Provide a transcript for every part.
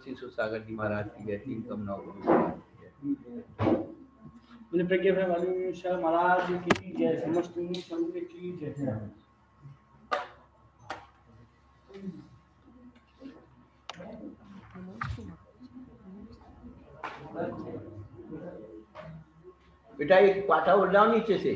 श्री सुसागर जी महाराज की जय, तीन कमनाओं मैंने प्रज्ञा महाराज की जय, समस्त संघ की जय। बेटा एक पाठा उड़ जाओ नीचे से।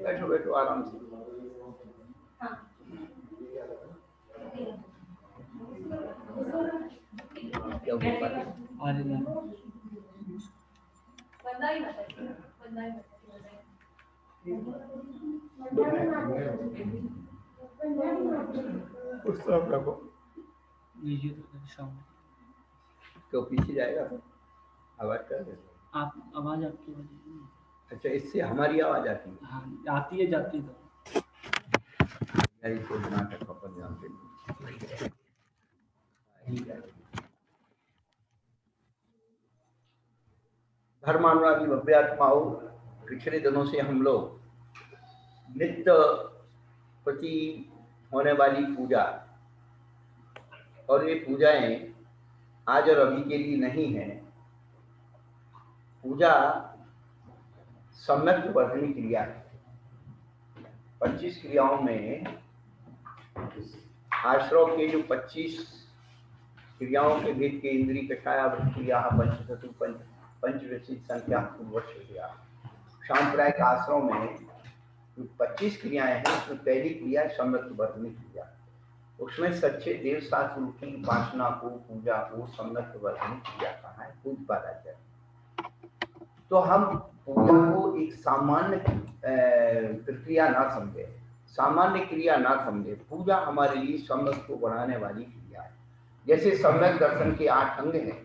बैठो बैठो आराम से। क्या क्यों पीछे जाएगा? आवाज कर दे। आप आवाज आपकी वजह। अच्छा, इससे हमारी आवाज आती है? हाँ, आती है जाती है। तो नाटक अपन जानते हैं। धर्मानुरागी भव्यात्माओं, पिछले दिनों से हम लोग नित्य प्रति होने वाली पूजा, और ये पूजाएं आज और अभी के लिए नहीं है। पूजा सम्यक वर्धनी क्रिया है। 25 क्रियाओं में आश्रव के जो 25 क्रियाओं के भेद के इंद्रिय कषाया क्रिया पंचतु पंचविंशति संख्या पूर्वश्रिया सांप्रदायिक आश्रम में जो 25 क्रियाएं हैं, उसमें पहली क्रिया सम्यक वर्धनी क्रिया। उसमें सच्चे देव शास्त्र की उपासना को, पूजा को सम्यक वर्धनी क्रिया कहा है, पूज पारायण। तो हम पूजा को एक सामान्य प्रक्रिया ना समझे, सामान्य क्रिया ना समझे। पूजा हमारे लिए सम्यक को बढ़ाने वाली क्रिया है। जैसे सम्यक दर्शन के 8 अंग हैं,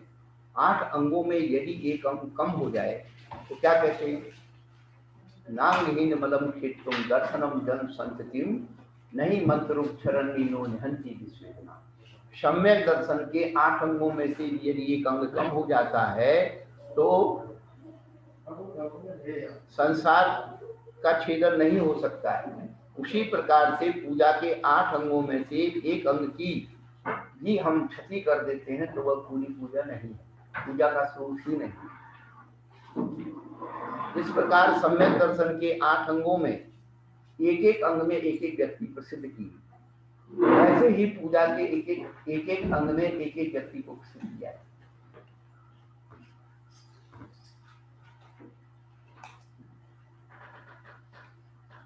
8 अंगों में यदि एक अंग कम हो जाए तो क्या कहते हैं? नांगहीन मलम क्षेत्रम दर्शनम जन संततिम नहीं मंत्रोच्चरण नीनो निहंती विश्वेदना। सम्यक दर्शन के 8 अंगों में से यदि एक अंग कम हो जाता है तो संसार का छेदन नहीं हो सकता है। उसी प्रकार से पूजा के 8 अंगों में से एक अंग की भी हम क्षति कर देते हैं तो वह पूरी पूजा नहीं है, पूजा का स्वरूप ही नहीं। इस प्रकार सम्यक दर्शन के 8 अंगों में एक एक अंग में एक एक व्यक्ति प्रसिद्ध की, ऐसे ही पूजा के एक एक अंग में एक एक व्यक्ति को प्रसिद्ध किया है।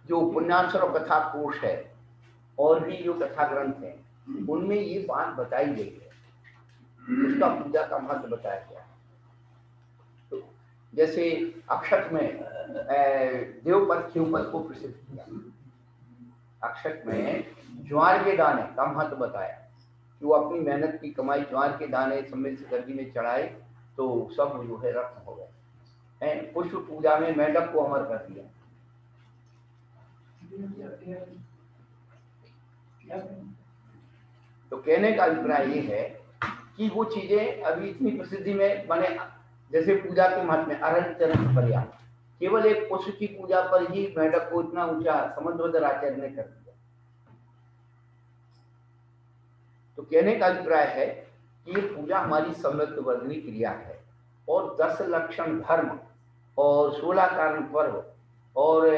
जो उपन्यास और कथा कोश है और भी जो कथा ग्रंथ है, उनमें ये बात बताई गई है, उसका पूजा का महत्व बताया गया है। तो जैसे अक्षत में देवपद ख्यूपद को प्रसिद्ध किया, अक्षत में ज्वार के दाने का महत्व बताया कि वो अपनी मेहनत की कमाई ज्वार के दाने सम्मिलित गर्जी में चढ़ाए तो सब जो है रत्न हो गए। पुष्प पूजा में मेंढक को अमर कर दिया। तो कहने का अभिप्राय ये है कि वो चीजें अभी इतनी प्रसिद्धि में बने, जैसे पूजा के महत्व में अरण्यचरण पर्याप्त, केवल एक पुष्प की पूजा पर ही मेंढक को इतना ऊंचा समुद्र आचार्य ने कर दिया। तो कहने का अभिप्राय है कि ये पूजा हमारी सम्यक वर्धनी क्रिया है, और 10 लक्षण धर्म और 16 कारण पर्व और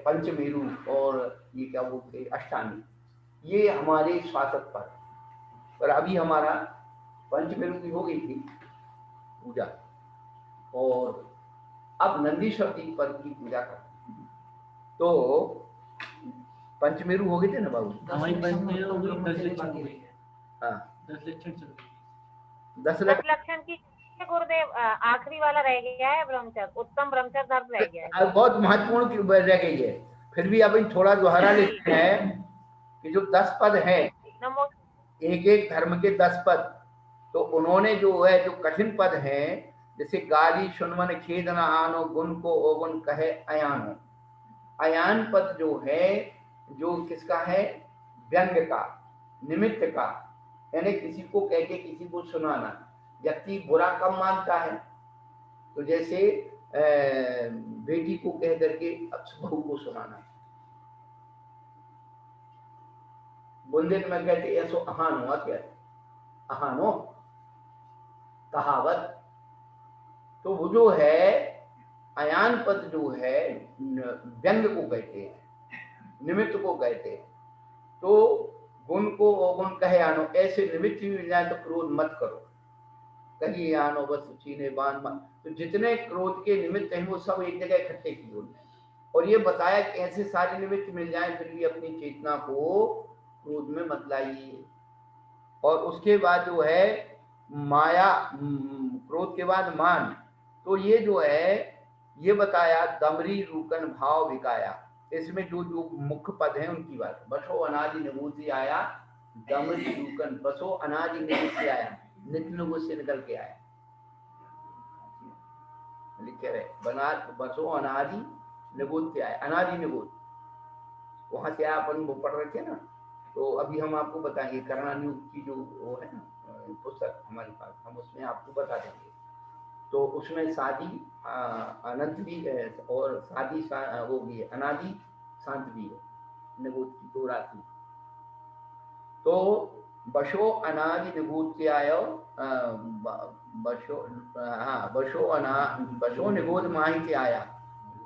पंचमेरु और ये क्या बोलते अष्टांगी, ये हमारे स्वागत पर अभी हमारा पंचमेरु की हो गई थी पूजा, और अब नंदीश्वर जी पर्व की पूजा करते। तो पंचमेरु हो गए थे ना बाबू? हमारी पंचमेरु हो गई, 10 लक्षण हो गई। हाँ, 10 लक्षण चल गई। 10 लक्षण की गुरुदेव आखिरी वाला रह गया है, ब्रह्मचर्य, उत्तम ब्रह्मचर्य धर्म रह गया है। बहुत महत्वपूर्ण रह गई है। फिर भी अब थोड़ा दोहरा लेते हैं कि जो 10 पद है, एक एक धर्म के 10 पद, तो उन्होंने जो है जो कठिन पद है, जैसे गाली सुनवन खेद न आनो गुण को ओगुण कहे अयानो। अयान पद जो है, जो किसका है? व्यंग का, निमित्त का, यानी किसी को कह के किसी को सुनाना। व्यक्ति बुरा कम मानता है, तो जैसे बेटी को कह करके बहू को सुनाना, बुंदेल में कहते ऐसो अहान हुआ, क्या अहानो कहावत। तो वो जो है अयान पद जो है व्यंग को कहते हैं, निमित्त को कहते हैं। तो गुण को अवगुण कहे आनो, ऐसे निमित्त भी मिल जाए तो क्रोध मत करो। कहीं आनो बस चीने बान मत, तो जितने क्रोध के निमित्त हैं वो सब एक जगह इकट्ठे किए हुए। और ये बताया कि ऐसे सारे निमित्त मिल जाए फिर भी अपनी चेतना को क्रोध में मत लाइए। और उसके बाद जो है माया, क्रोध के बाद मान। तो ये जो है ये बताया दमरी रूकन भाव विकाया। इसमें जो जो मुख्य पद हैं उनकी बात, बसो अनादि निगुति आया, दमरी रूकन, बसो अनादि निगुति आया, नित्य निगुत से निकल के आया, लिखे रहे बना, बसो अनादि निगुत आया, अनादि निगुत वहां से आप वो पढ़ रहे थे ना। तो अभी हम आपको बताएंगे कर्णानुग की जो वो है ना पुस्तक हमारे पास, हम उसमें आपको बता देंगे। तो उसमें शादी अनंत भी है और शादी वो भी है, अनादि शांत भी है, निगुत की दो राशि। तो बशो अनादि निगुत आयो, बशो हाँ बशो निगोद माही के आया,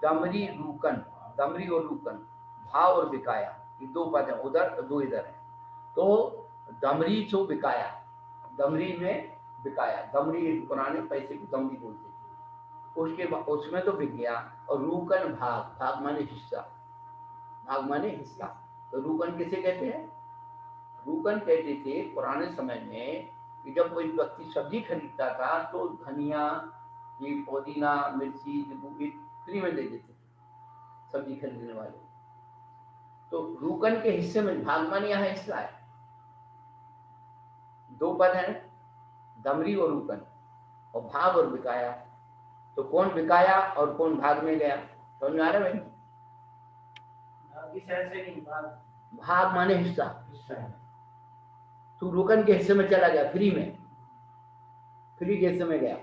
दमरी रूकन, दमरी और रूकन, भाव और बिकाया, ये दो पद है, उधर दो इधर है। तो दमरी सो बिकाया, दमरी में बिकाया, दमरी पुराने पैसे को दमरी बोलते थे। उसके उसमें तो बिक गया। और रूकन भाग, भाग माने हिस्सा, भाग माने हिस्सा। तो रूकन किसे कहते हैं? रूकन कहते थे पुराने समय में कि जब कोई व्यक्ति सब्जी खरीदता था तो धनिया, ये पुदीना, मिर्ची फ्री में दे देते थे सब्जी खरीदने वाले। तो रूकन के हिस्से में, भाग माने यहाँ हिस्सा है, दो पद हैं, दमरी और रूकन, और भाग और बिकाया। तो कौन बिकाया और कौन भाग में गया, समझ में आ रहा है भाई? भाग माने हिस्सा, तू रूकन के हिस्से में चला गया, फ्री में, फ्री के हिस्से में गया,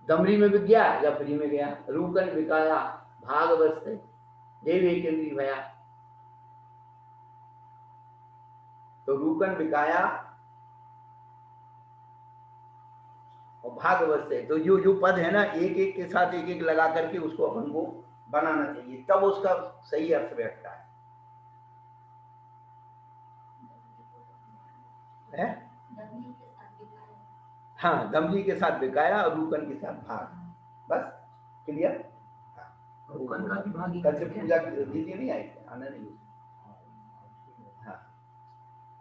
दमरी में बिक गया या फ्री में गया। रूकन बिकाया भाग बसते देव एक इंद्री भया। तो रूकन बिकाया और भाग बसते। तो जो जो पद है ना एक एक के साथ एक एक लगा करके उसको अपन को बनाना चाहिए, तब उसका सही अर्थ बैठता है? हाँ, दमरी के साथ बिकाया और रूकन के साथ भाग, बस क्लियर। रूकन का भी भाग ही कल से पूजा दीदी नहीं आई, आना नहीं। हाँ,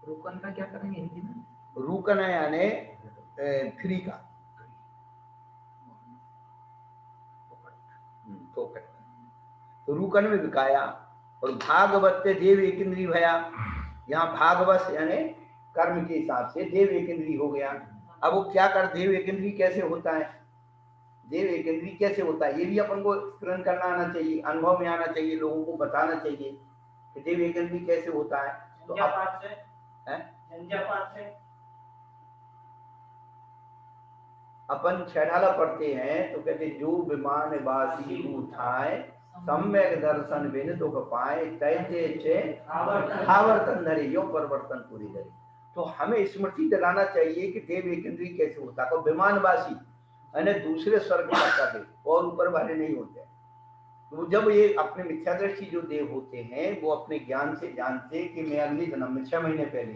रूकन का क्या करेंगे हिंदी में? रूकन है यानी फ्री का, फोकट। तो रूकन में बिकाया। और भागवत देव एक इंद्री भया, यहाँ भागवत यानी कर्म के हिसाब से देव एक इंद्री हो गया। अब वो क्या कर, देव एक इंद्री कैसे होता है, देव एक इंद्री कैसे होता है, ये भी अपन को स्मरण करना आना चाहिए, अनुभव में आना चाहिए, लोगों को बताना चाहिए कि देव एक इंद्री कैसे होता है। तो अपन छेड़ाला पढ़ते हैं तो कहते जो विमान बासी उठाए, सम्यक दर्शन बिन दुख पाए, तैते छे आवर्तन धरे, यो परिवर्तन पूरी धरे। तो हमें स्मृति दिलाना चाहिए कि देव एक इंद्री कैसे होता है। तो विमानवासी यानी दूसरे स्वर्ग में जाता है और ऊपर वाले नहीं होते। तो जब ये अपने मिथ्यादृष्टि जो देव होते हैं वो अपने ज्ञान से जानते कि मैं अगले जन्म में 6 महीने पहले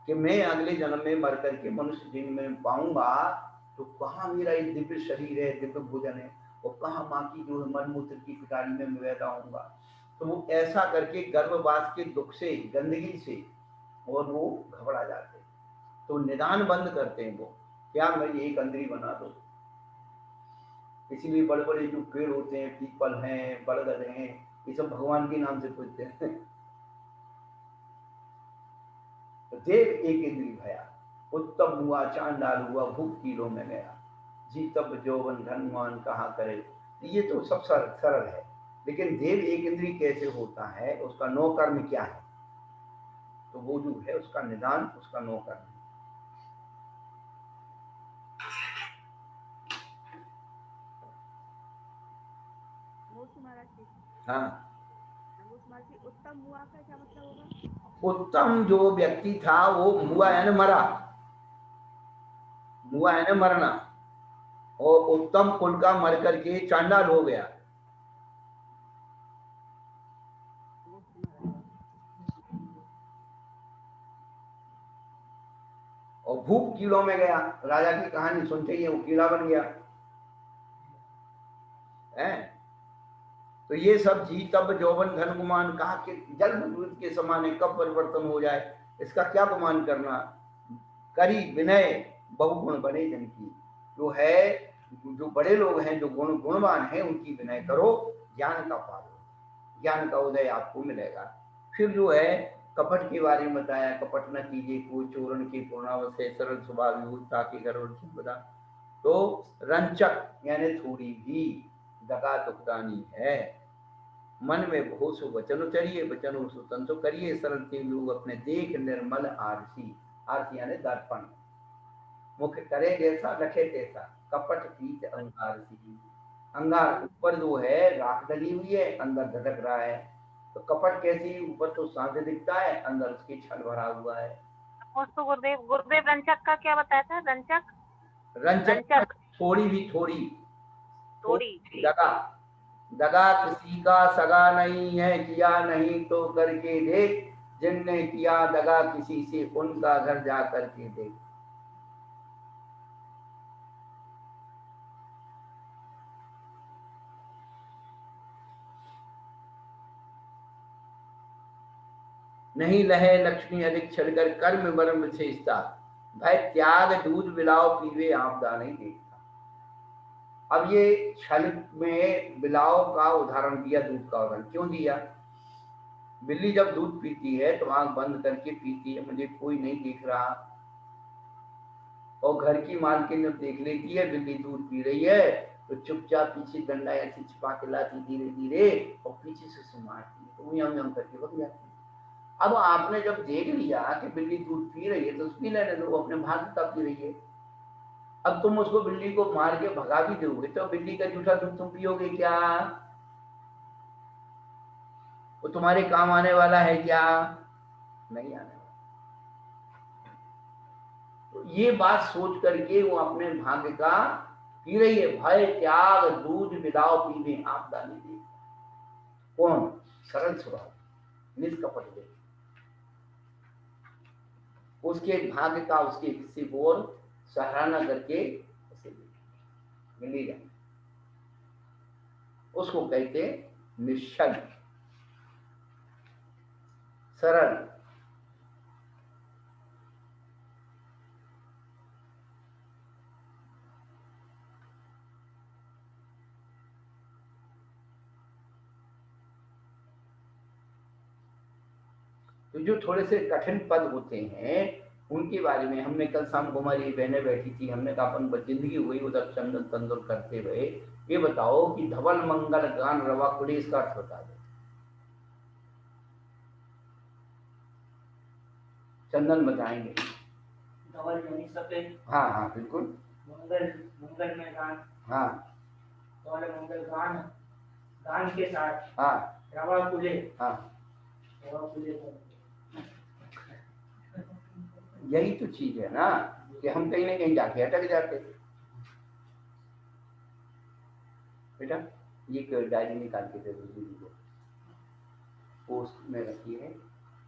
कि मैं अगले जन्म में मर करके मनुष्य दिन में पाऊंगा, तो कहाँ मेरा एक दिव्य शरीर है, दिव्य भोजन है, और कहाँ माँ की जो है मलमूत्र की पिटारी में मैं पैदा होऊंगा। तो वो ऐसा करके गर्भवास के दुख से, गंदगी से, और वो घबरा जाते हैं। तो निदान बंद करते हैं वो, क्या मैं एक अंदरी बना दो। इसीलिए बड़े बड़े जो पेड़ होते हैं, पीपल हैं, बरगद हैं, ये सब भगवान के नाम से पूछते हैं। तो देव एक इंद्री भया, उत्तम हुआ चांडाल हुआ, भूख कीलों में गया, जी तब जौवन धनवान कहाँ करे। ये तो सब सरल है, लेकिन देव एक इंद्री कैसे होता है, उसका नौ कर्म क्या है, तो वो जो है उसका निदान, उसका नौ कर्म। नमोस्तु महाराज जी। हाँ, नमोस्तु महाराज जी, उत्तम हुआ का क्या मतलब होगा? उत्तम जो व्यक्ति था वो मुआ है ना, मरा, मुआ है ना मरना, और उत्तम कुल का मर करके चांडाल हो गया। नमोस्तु महाराज जी। और भूख कीड़ों में गया, राजा की कहानी सुनते ही वो कीड़ा बन गया है। तो ये सब जी तब जौवन धन गुमान, कहा कि जल विद्युत के समान है, कब परिवर्तन हो जाए, इसका क्या गुमान करना। करी विनय बहुगुण बने जन की, जो है, जो बड़े लोग हैं, जो गुणवान हैं, उनकी विनय करो, ज्ञान का पालो, ज्ञान का उदय आपको मिलेगा। फिर जो है कपट के बारे में बताया, कपट न कीजिए कोई चोरन के पूर्णावश्य, सरल स्वभाव विभुता के घर बता। तो रंचक यानी थोड़ी भी दगा तुकदानी है, मन में बहुत सो वचन चरिए, वचन सुतंत्र करिए, सरल के लोग अपने देख निर्मल आरसी, आरसी यानी दर्पण, मुख करे जैसा रखे तैसा, कपट पीठ अंगार सी, अंगार ऊपर जो है राख डली हुई है, अंदर धधक रहा है। तो कपट कैसी, ऊपर तो शांति दिखता है, अंदर उसकी छल भरा हुआ है। तो गुरुदेव, गुरुदेव रंचक का क्या बताया था? रंचक, रंचक थोड़ी भी, थोड़ी थोड़ी दगा, दगा किसी का सगा नहीं है, किया नहीं तो करके देख, जिनने किया दगा किसी से उनका घर जा करके देख। नहीं लहे लक्ष्मी अधिक छलकर, कर्म वर्म विशेषता, भाई त्याग दूध बिलाव पीवे आपदा नहीं देखता। अब ये छल में बिलाव का उदाहरण दिया, दूध का उदाहरण क्यों दिया। बिल्ली जब दूध पीती है तो आंख बंद करके पीती है, मुझे कोई नहीं देख रहा, और घर की मालकिन जब देख लेती है बिल्ली दूध पी रही है तो चुपचाप पीछे डंडा ऐसे छिपा के लाती धीरे धीरे, और पीछे से सुमारती है, तो यम करके बन जाती है। अब आपने जब देख लिया कि बिल्ली दूध पी रही है तो पी लेने दो, अपने भाग का पी रही है। अब तुम उसको, बिल्ली को मार के भगा भी दोगे तो बिल्ली का जूठा दूध तुम पियोगे क्या? वो तुम्हारे काम आने वाला है क्या? नहीं आने वाला। तो ये बात सोच करके वो अपने भाग्य का पी रही है। भय त्याग दूध बिलाव पीवे आपदा नहीं दे। कौन? सरल स्वभाव, निष्कपट दे, उसके भाग्य का, उसके किसी को और सराहना करके उसे मिली जाए, उसको कहते निश्चल, सरल। तो जो थोड़े से कठिन पद होते हैं उनके बारे में हमने कल शाम को, हमारी बहनें बैठी थी, हमने कहा अपन जिंदगी हुई उधर चंदन तंदुर करते हुए, ये बताओ कि धवल मंगल गान रवा कुलेश का अर्थ बता दो। चंदन बताएंगे। धवल यानी सफेद। हाँ हाँ बिल्कुल। मंगल, मंगल में गान। हाँ। धवल मंगल गान, गान के साथ। हाँ। रवा कुले। हाँ। रवा कुले। यही तो चीज है ना कि हम कहीं ना कहीं जाके अटक जाते। बेटा ये डायरी निकाल के दे दो दीदी को, पोस्ट में रखी है,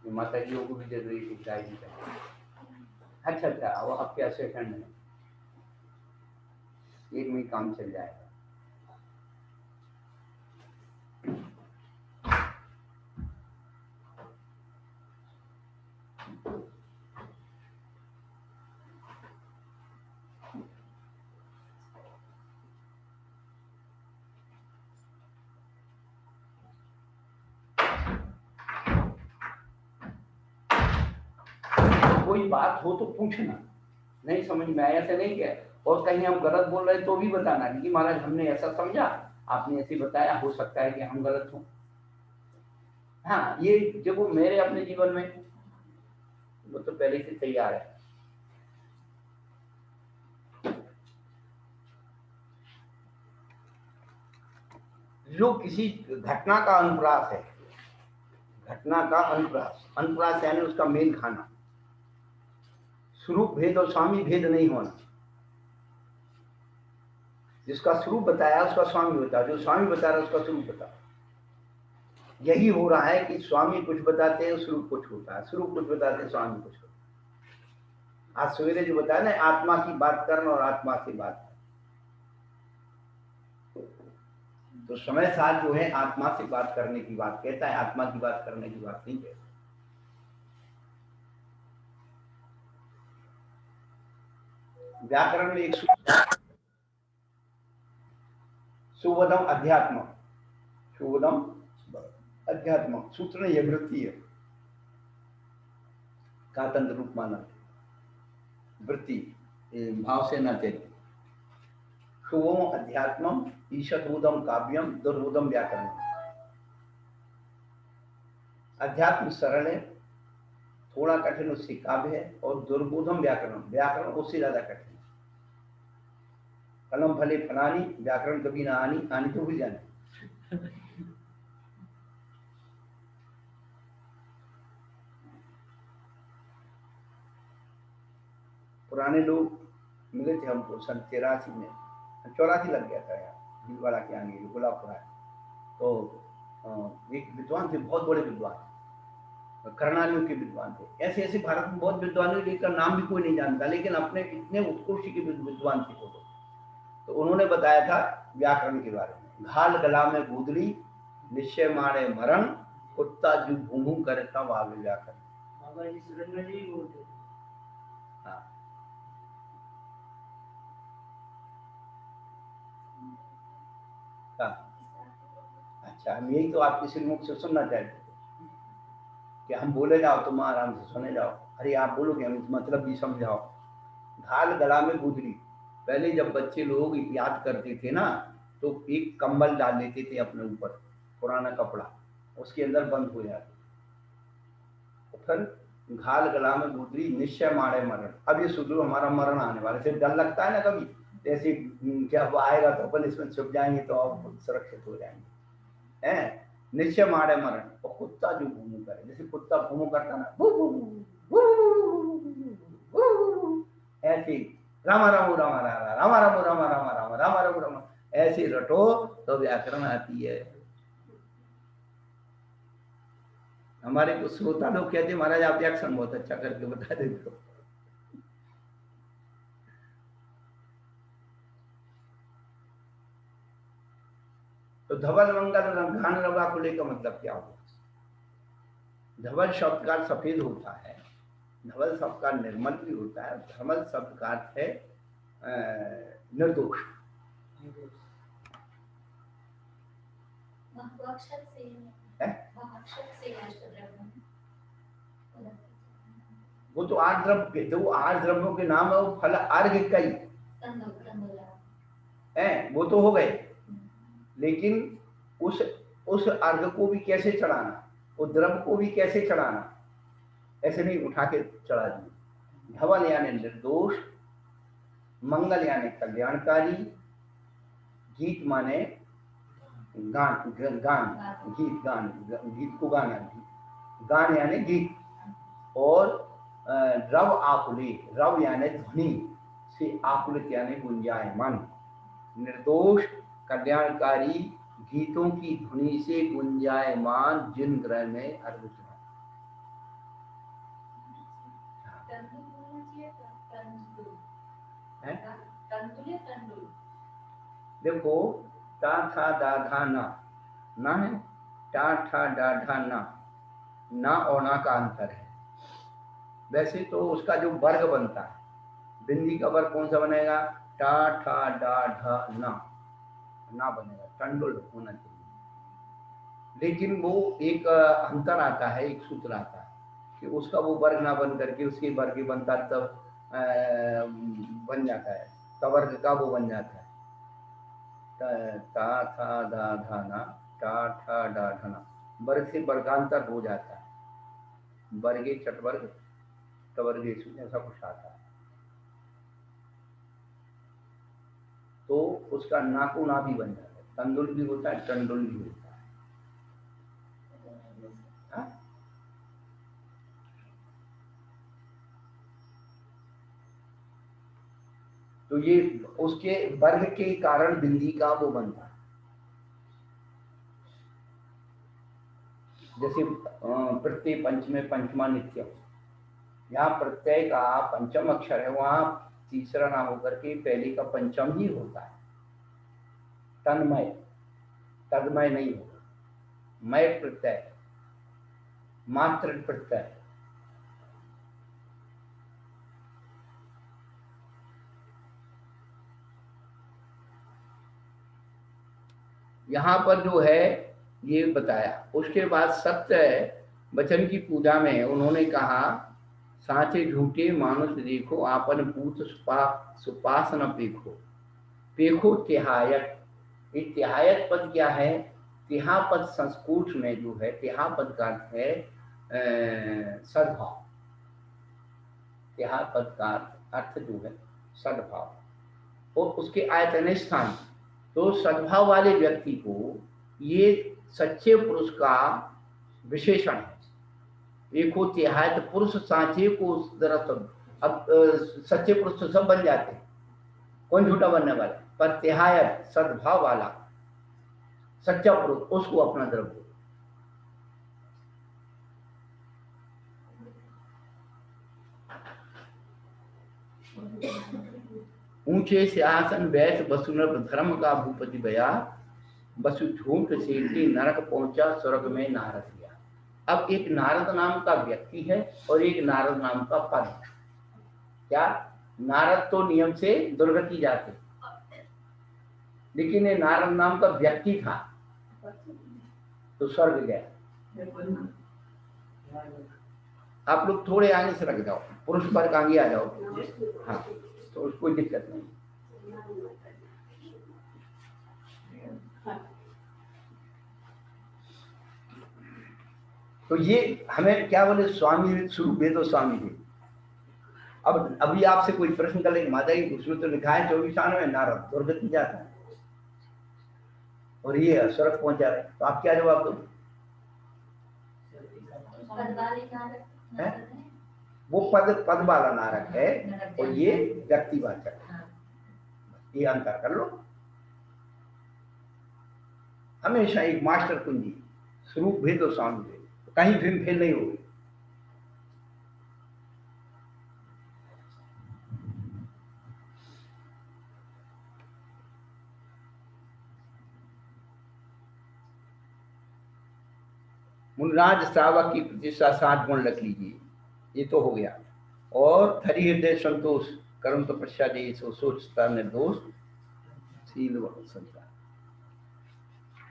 ये माता जी को भी दे दो एक डायरी का। अच्छा अच्छा, वो आपके असेशन में एक में काम चल जाएगा। कोई बात हो तो पूछना, नहीं समझ में आया ऐसे नहीं किया, और कहीं हम गलत बोल रहे तो भी बताना कि महाराज हमने ऐसा समझा, आपने ऐसे बताया, हो सकता है कि हम गलत हों। हाँ, ये देखो मेरे अपने जीवन में वो तो पहले से तैयार है। जो किसी घटना का अनुप्रास है, घटना का अनुप्रास, अनुप्रास यानी उसका मेल खाना, स्वरूप भेद और स्वामी भेद नहीं होना। जिसका स्वरूप बताया उसका स्वामी बताया, जो स्वामी बता रहा है उसका स्वरूप बता। यही हो रहा है कि स्वामी कुछ बताते हैं, स्वरूप कुछ होता है, स्वरूप कुछ बताते हैं, स्वामी कुछ होता है। आज सवेरे जो बताया ना, आत्मा की बात करना और आत्मा से बात करना, तो समय साथ जो है आत्मा से बात करने की बात कहता है, आत्मा की बात करने की बात नहीं कहता। व्याकरण में एक सुवदम अध्यात्म, सुवदम अध्यात्म सूत्र ने यह वृत्ति है का तंत्र रूप माना, वृत्ति भाव से न चेत। शुभम अध्यात्मम ईशतोदम काव्यम दुर्बोधम व्याकरण। अध्यात्म सरल है, थोड़ा कठिन उससे काव्य है, और दुर्बोधम व्याकरण, व्याकरण उससे ज्यादा कठिन। कलम भले फलानी, व्याकरण कभी ना आनी, आनी तो भी जाने। पुराने लोग मिले थे हमको सन 83 में, 84 लग गया था यहाँ भीलवाड़ा के आगे गुलाबपुरा। तो एक विद्वान थे, बहुत बड़े विद्वान, कर्णालियों के विद्वान थे। ऐसे ऐसे भारत में बहुत विद्वान है जिनका नाम भी कोई नहीं जानता, लेकिन अपने इतने उत्कृष्ट के विद्वान थे वो। तो उन्होंने बताया था व्याकरण के बारे में, घाल गला में गूदड़ी निश्चय मारे मरण, कुत्ता जो भूमू करता वावे व्याकरण। बाबा जी सुरेंद्र जी बोलते। हाँ, अच्छा, हम यही तो आपके श्रीमुख से सुनना चाहते थे कि हम बोले जाओ तुम आराम से सुने जाओ। अरे आप बोलोगे, हम मतलब भी समझाओ। घाल गला में गुदरी, पहले जब बच्चे लोग याद करते थे ना, तो एक कंबल डाल लेते थे अपने ऊपर, पुराना कपड़ा, उसके अंदर बंद हो जाते, तो फिर घाल गला में गुदरी निश्चय मारे मरण। अब ये सुधरो हमारा मरण आने वाला, से डर लगता है ना कभी, जैसे जब आएगा तो अपन इसमें छुप जाएंगे तो और सुरक्षित हो जाएंगे, हैं। निश्चय मारे मरण, और कुत्ता जो भूमू करे, जैसे कुत्ता भूमू करता ना, ऐसे रामा रामो रामा रामा रामा रामो रामा रामा रामा रामा रामो रामा, ऐसे रटो तो व्याकरण आती है। हमारे कुछ श्रोता लोग कहते महाराज आप व्याकरण बहुत अच्छा करके बता देते हो। तो धवल मंगल घान रवा कुले का मतलब क्या होगा? धवल शब्द का सफेद होता है, धवल शब्द का निर्मल भी होता है, धवल शब्द का अर्थ है निर्दोष। वो तो 8 द्रव्य के, जो 8 द्रव्यों के नाम है वो फल अर्घ कई है, वो तो हो गए, लेकिन उस अर्घ को भी कैसे चढ़ाना, उस द्रव्य को भी कैसे चढ़ाना, ऐसे नहीं उठा के चढ़ा दिए। धवल यानी निर्दोष, मंगल यानी कल्याणकारी, गीत माने गान, गान गीत, गान गीत को गाना, गान यानी गीत, और रव आकुले, रव यानी ध्वनि से, आकुलित यानी गुंजायमान। निर्दोष कल्याणकारी गीतों की ध्वनि से गुंजायमान जिन ग्रह में अर्घ चढ़ा। देखो टा था दा धा ना है, टा ठा डा ढा ना और ना का अंतर है। वैसे तो उसका जो वर्ग बनता है, बिंदी का वर्ग कौन सा बनेगा? टा ठा डा ढा ना बनेगा, टंडुल होना चाहिए। लेकिन वो एक अंतर आता है, एक सूत्र आता है कि उसका वो वर्ग ना बन करके उसके वर्ग बनता, तब बन जाता है, कवर्ग का वो बन जाता है। ता था दा धा ना, टा ठा डा ढना, वर्ग से वर्गांतर हो जाता है, वर्गे चटवर्ग कवर्गेशु ऐसा कुछ आता है। तो उसका ना को ना भी बन जाता है, तंदुल भी होता है, टंडुल भी होता है। हाँ? तो ये उसके वर्ग के कारण बिंदी का वो बनता है। जैसे प्रत्यय पंच में पंचमा नित्य, यहाँ प्रत्यय का पंचम अक्षर है, वहां तीसरा ना होकर के पहले का पंचम ही होता है। तन्मय, तन्मय नहीं होगा। मय प्रत्यय, मात्र प्रत्यय। यहाँ पर जो है ये बताया। उसके बाद सत्य वचन की पूजा में उन्होंने कहा, साचे झूठे मानुष देखो, आपन पूत सुपासन पेखो। पेखो तिहायत, ये तिहायत पद क्या है? तिहा पद संस्कृत में जो है, तिहा पद का अर्थ है सद्भाव। तिहा पद का अर्थ जो है सद्भाव, और उसके आयतन स्थान। तो सद्भाव वाले व्यक्ति को ये सच्चे पुरुष का विशेषण है। देखो तिहायत पुरुष साचे को दरअसल, अब सच्चे पुरुष तो सब बन जाते हैं, कौन झूठा बनने वाला? पर तिहायत सद्भाव वाला सच्चा पुरुष, उसको अपना द्रव्य। ऊंचे सिंहासन बैठ वसुनर धर्म का भूपति भया, वसु झूठ से नरक पहुंचा स्वर्ग में नारद गया। अब एक नारद नाम का व्यक्ति है और एक नारद नाम का पद। क्या? नारद तो नियम से दुर्गति जाते, लेकिन ये नारद नाम का व्यक्ति था तो स्वर्ग गया। आप लोग थोड़े आगे से रख जाओ, पुरुष वर्ग आगे आ जाओ। हाँ, तो कोई दिक्कत नहीं। तो ये हमें क्या बोले, स्वामी शुरू भेदो स्वामी थे। अब अभी आपसे कोई प्रश्न कर ले, माता जी उसमें तो लिखा है 24 में नारद दुर्गति जाता है और ये स्वर्ग पहुंचा रहे, तो आप क्या जवाब दो? वो पद वाला नारक है और ये व्यक्तिवाचक है, ये अंतर कर लो। हमेशा एक मास्टर कुंजी, स्वरूप भेद और स्वामी भेद, कहीं भी फेल नहीं होगी। मुनराज श्रावक की प्रतिष्ठा 60 गुण रख लीजिए, ये तो हो गया। और थरी हृदय संतोष, कर्म तपस्या दे सो सोचता निर्दोष, शील व संस्कार।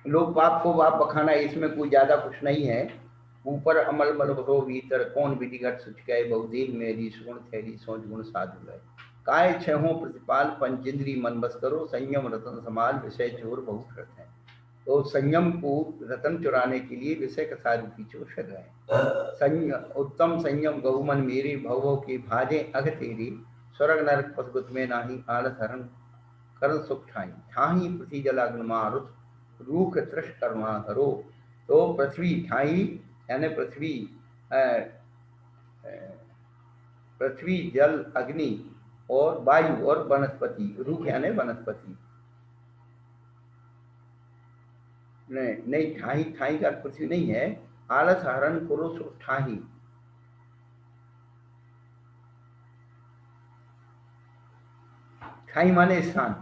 लोग पाप को बाप बखाना, इसमें कोई ज्यादा कुछ नहीं है। ऊपर अमल मल भरो भीतर, कौन विधिगत सुच गए, बहुदेह मेरी सुगुण थैली सोच गुण साधु गए। काय छहों प्रतिपाल, पंचेंद्री मन बस करो, संयम रतन समाल, विषय चोर बहुत रत है। तो संयम को रतन चुराने के लिए विषय का साधु पीछे उछल रहे। उत्तम संयम गहुमन मेरे, भवों के भाजे अघ तेरे, स्वर्ग नरक पशुगत में नाही, आलस हरण करण सुख ठाई, ठाही पृथ्वी जलाग्न मारुत, रूख तृष कर्मा करो। तो पृथ्वी ठाई यानी पृथ्वी जल अग्नि और वायु और वनस्पति, रूख यानी वनस्पति। नहीं ठाही, ठाही का पृथ्वी नहीं है। आलस हरण करो सुख ठाही, ठाई माने स्थान,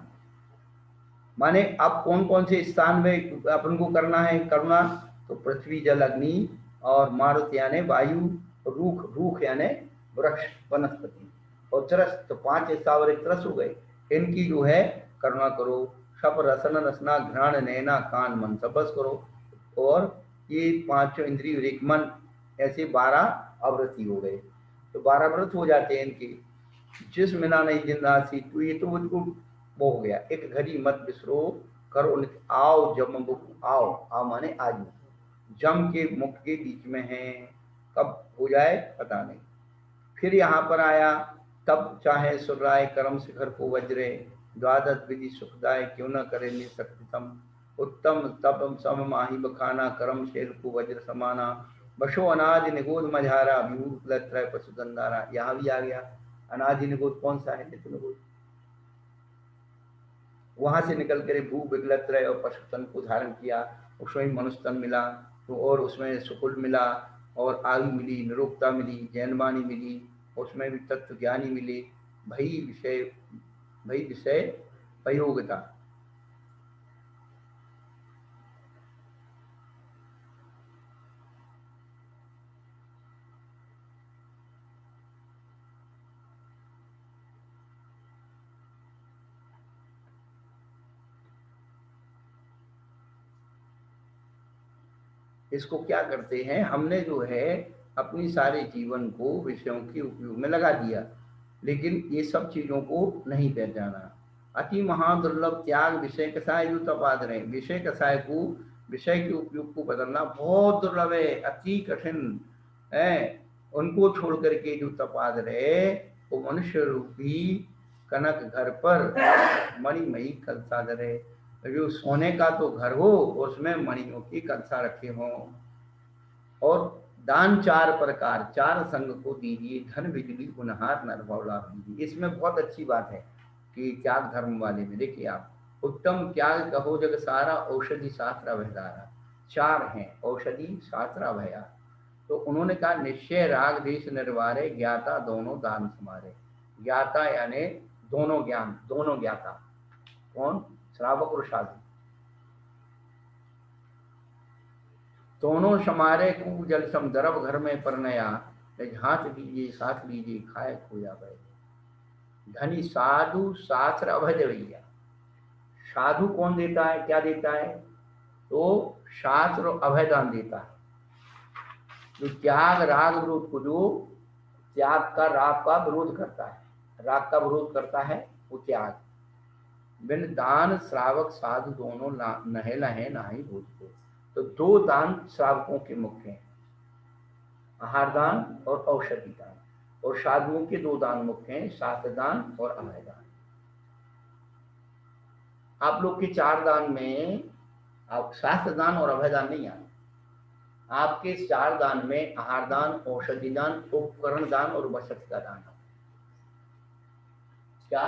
माने अब कौन कौन से स्थान में अपन को करना है करुणा? तो पृथ्वी जल अग्नि और मारुत यानी वायु, रूख, रूख यानी वृक्ष वनस्पति, और त्रस, तो 5 स्थावर त्रस हो गए, इनकी जो है करुणा करो। शप रसन रसना घ्राण नैना कान मन सब बस करो। और ये 5 इंद्रिय एक मन, ऐसे 12 अवृत्ति हो गए। तो 12 व्रत हो जाते हैं इनके। जिस मिना नहीं जिंदा सी, तो ये तो उनको वो हो गया। एक घड़ी मत बिसरो करो आओ जम मुख, आओ आओ माने आज, जम के मुख के बीच में है, कब हो जाए पता नहीं। फिर यहाँ पर आया, तब चाहे सुराय कर्म शिखर को वज्रे, द्वादश विधि सुखदाय, क्यों न करे निसक्तम, उत्तम तपम सम माही बखाना करम शेल को वज्र समाना बशो अनाज निगोद मझारा विभूत कुलत्रय पशु गंधारा। यहाँ भी आ गया अनाज निगोद कौन सा है, नित्य निगोद। वहां से निकल कर भू विकलत्रय और पशुतन को धारण किया, उसमें मनुष्य तन मिला तो, और उसमें सुकुल मिला और आयु मिली, निरुक्ता मिली, जैनवाणी मिली, उसमें भी तत्व ज्ञानी मिले, भई विषय प्रयोगता। इसको क्या करते हैं, हमने जो है अपनी सारे जीवन को विषयों के उपयोग में लगा दिया, लेकिन ये सब चीजों को नहीं पहचाना। अति महादुर्लभ त्याग विषय कसाय जो तपाद रहे, विषय कसाय को, विषय के उपयोग को बदलना बहुत दुर्लभ है, अति कठिन है। उनको छोड़ करके जो तपाद रहे वो मनुष्य रूपी कनक घर पर मणिमयी कलसा धरे। जो सोने का तो घर हो उसमें मणियों की कलसा रखे हों। और दान 4 प्रकार, 4 संग को दीजिए, धन बिजली गुनहार नरभौला दीजिए। इसमें बहुत अच्छी बात है कि त्याग धर्म वाले में देखिए आप, उत्तम त्याग कहो जग सारा, औषधि शास्त्र अभयदारा। 4 हैं, औषधि शास्त्र अभया। तो उन्होंने कहा निश्चय राग देश निर्वारे, ज्ञाता दोनों दान समारे। ज्ञाता यानी दोनों ज्ञान, दोनों ज्ञाता कौन, श्रावक और साधु। दोनों समारे कूप जल सम, दरब घर में परनया, हाथ लीजिए साथ लीजिए खाए खोया गए। धनी साधु शास्त्र अभय भैया। साधु कौन देता है, क्या देता है, तो शास्त्र और अभयदान देता है। जो त्याग राग विरोध को, जो त्याग का राग का विरोध करता है, राग का विरोध करता है वो त्याग। बिन दान श्रावक साधु दोनों नहे लहे नाही भूत को। तो 2 दान श्रावकों के मुख्य हैं, आहार दान और औषधि दान। और साधुओं के 2 दान मुख्य हैं, शास्त्र दान और अभय दान। आप लोग के 4 दान में आप शास्त्र दान और अभय दान नहीं आए। आपके 4 दान में आहार दान, औषधि दान, उपकरण दान और वसति का दान। क्या